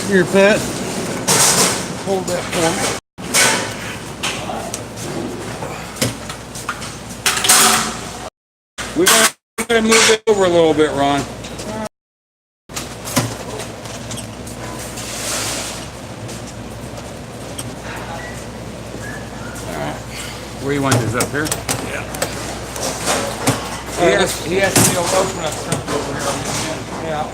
Here, Pat. Hold that for me. We're gonna move it over a little bit, Ron. Where you want this, up here? He has to be a lotion up front over here on this end. Yeah.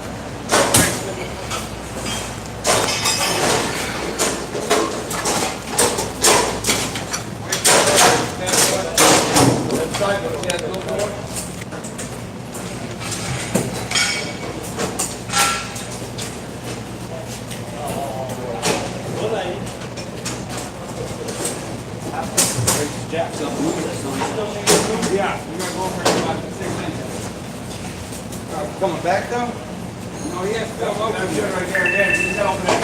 That side, but yeah, go for it. Jack's up moving it, so he's still moving. Yeah, we're gonna go over here about 6 inches. Coming back though? No, he has to go over there right there, yeah, he's helping it.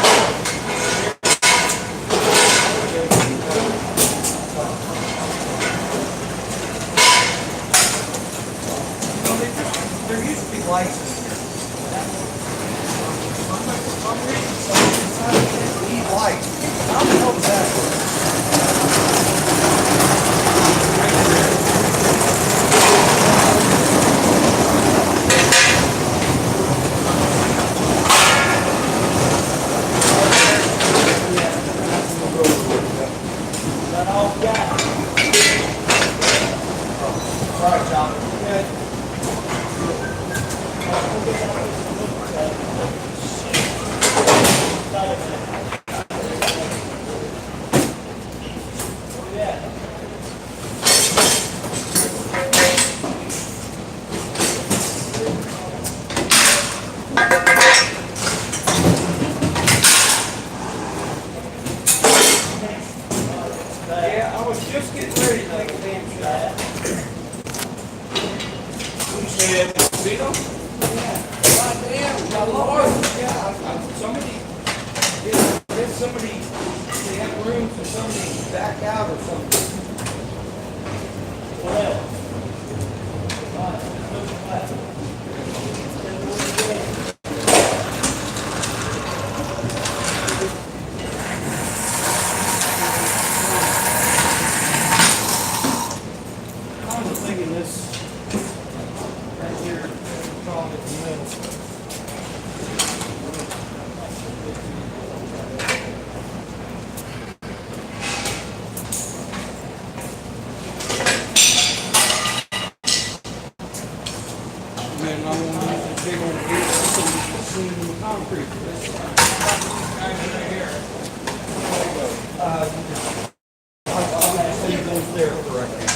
There used to be lights in here. Need lights. How the hell is that? Yeah, I was just getting ready to take a damn shot. You say that mosquito? God damn, my Lord. Yeah, somebody, did somebody, they have room for somebody to back out or something. I was thinking this right here, called it the middle. And then I want to use this big old piece so we can see the concrete. This guy right here. I'll just leave those there for right now.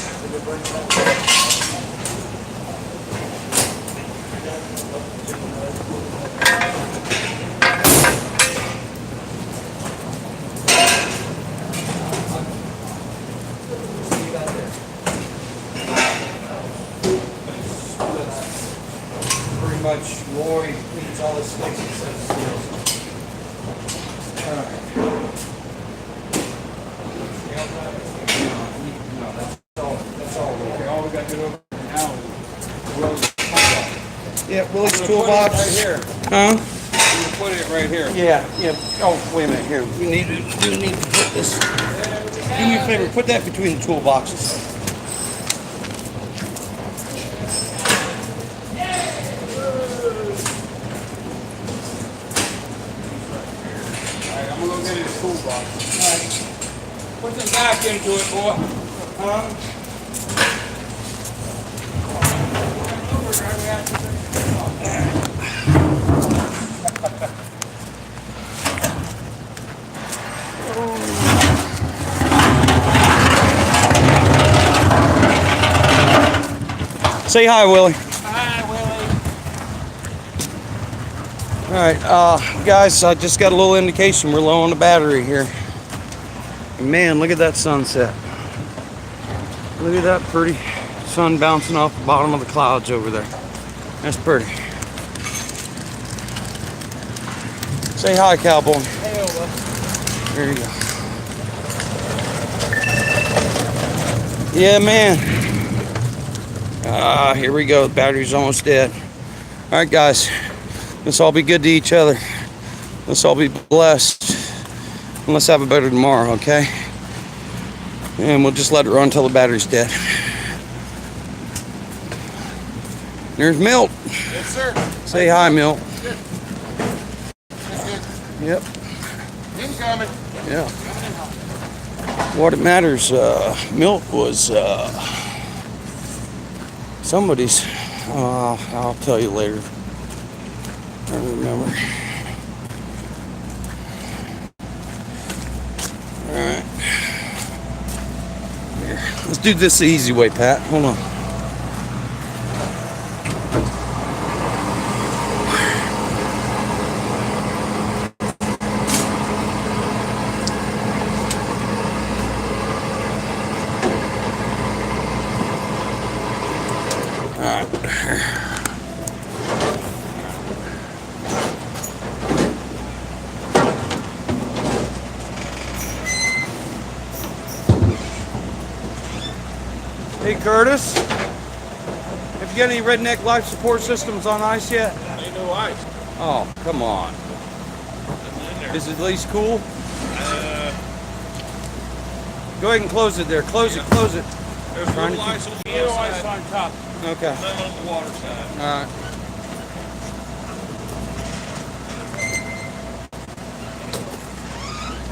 Pretty much Roy cleans all his sticks and sets seals. Alright. No, that's all. Okay, all we got to do over now is Will's toolbox. Yeah, Willie's Right toolbox. here. Huh? You put it right here. Yeah. Oh, wait a minute. Here, we need to put this. Do me a favor, put that between the toolboxes. Alright, I'm gonna go get his toolbox. Alright. Put some back into it, boy. Say hi, Willie. Hi, Willie. All right, guys, I just got a little indication we're low on the battery here. Man, look at that sunset. Look at that pretty sun bouncing off the bottom of the clouds over there. That's pretty. Say hi, cowboy. Hey, Ola. There you go. Yeah, man. Here we go. The battery's almost dead. All right, guys. Let's all be good to each other. Let's all be blessed. And let's have a better tomorrow, okay? And we'll just let it run until the battery's dead. There's Milt. Yes, sir. Say hi, Milt. Good. Yep. Incoming. Yeah. What it matters, Milt was somebody's. I'll tell you later. I don't remember. All right. Here. Let's do this the easy way, Pat. Hold on. Hey Curtis, have you got any Redneck Life Support Systems on ice yet? Ain't no ice. Oh, come on. Is it at least cool? Go ahead and close it there. Close it, close it. There's Trying to little ice on the Little outside, ice on top. Okay. none on the water side. Alright.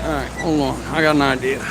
Alright, hold on. I got an idea.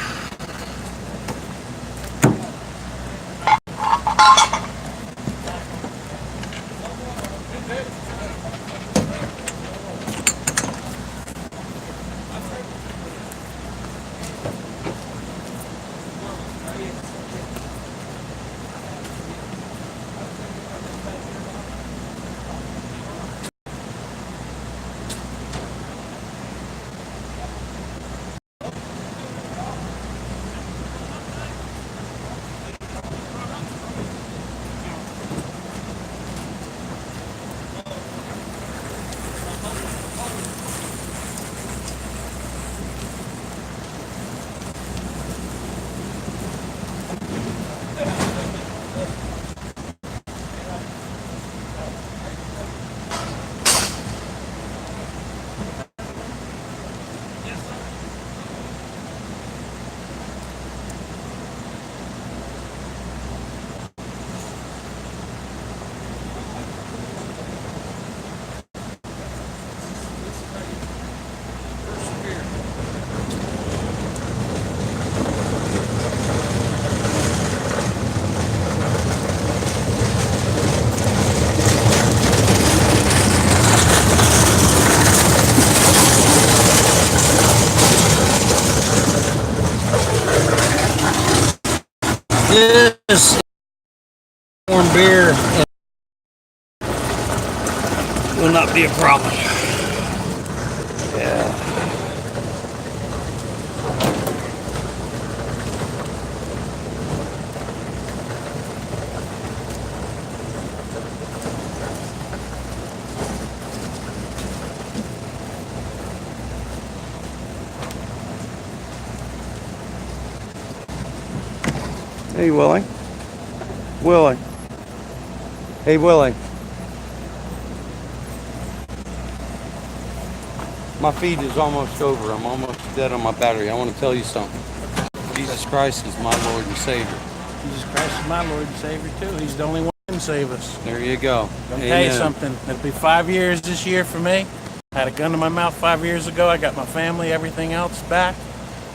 This warm beer will not be a problem. Yeah. Hey, Willie. Willie. Hey, Willie. My feed is almost over. I'm almost dead on my battery. I want to tell you something. Jesus Christ is my Lord and Savior. Jesus Christ is my Lord and Savior too. He's the only one who can save us. There you go. Let me tell you Amen. something. It'll be 5 years this year for me. I had a gun to my mouth 5 years ago. I got my family, everything else back.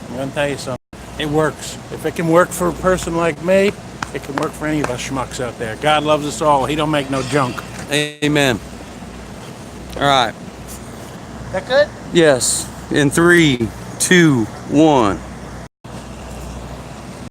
I'm gonna tell you something. It works. If it can work for a person like me, it can work for any of us schmucks out there. God loves us all. He don't make no junk. Amen. All right. That good? Yes. In 3, 2, 1.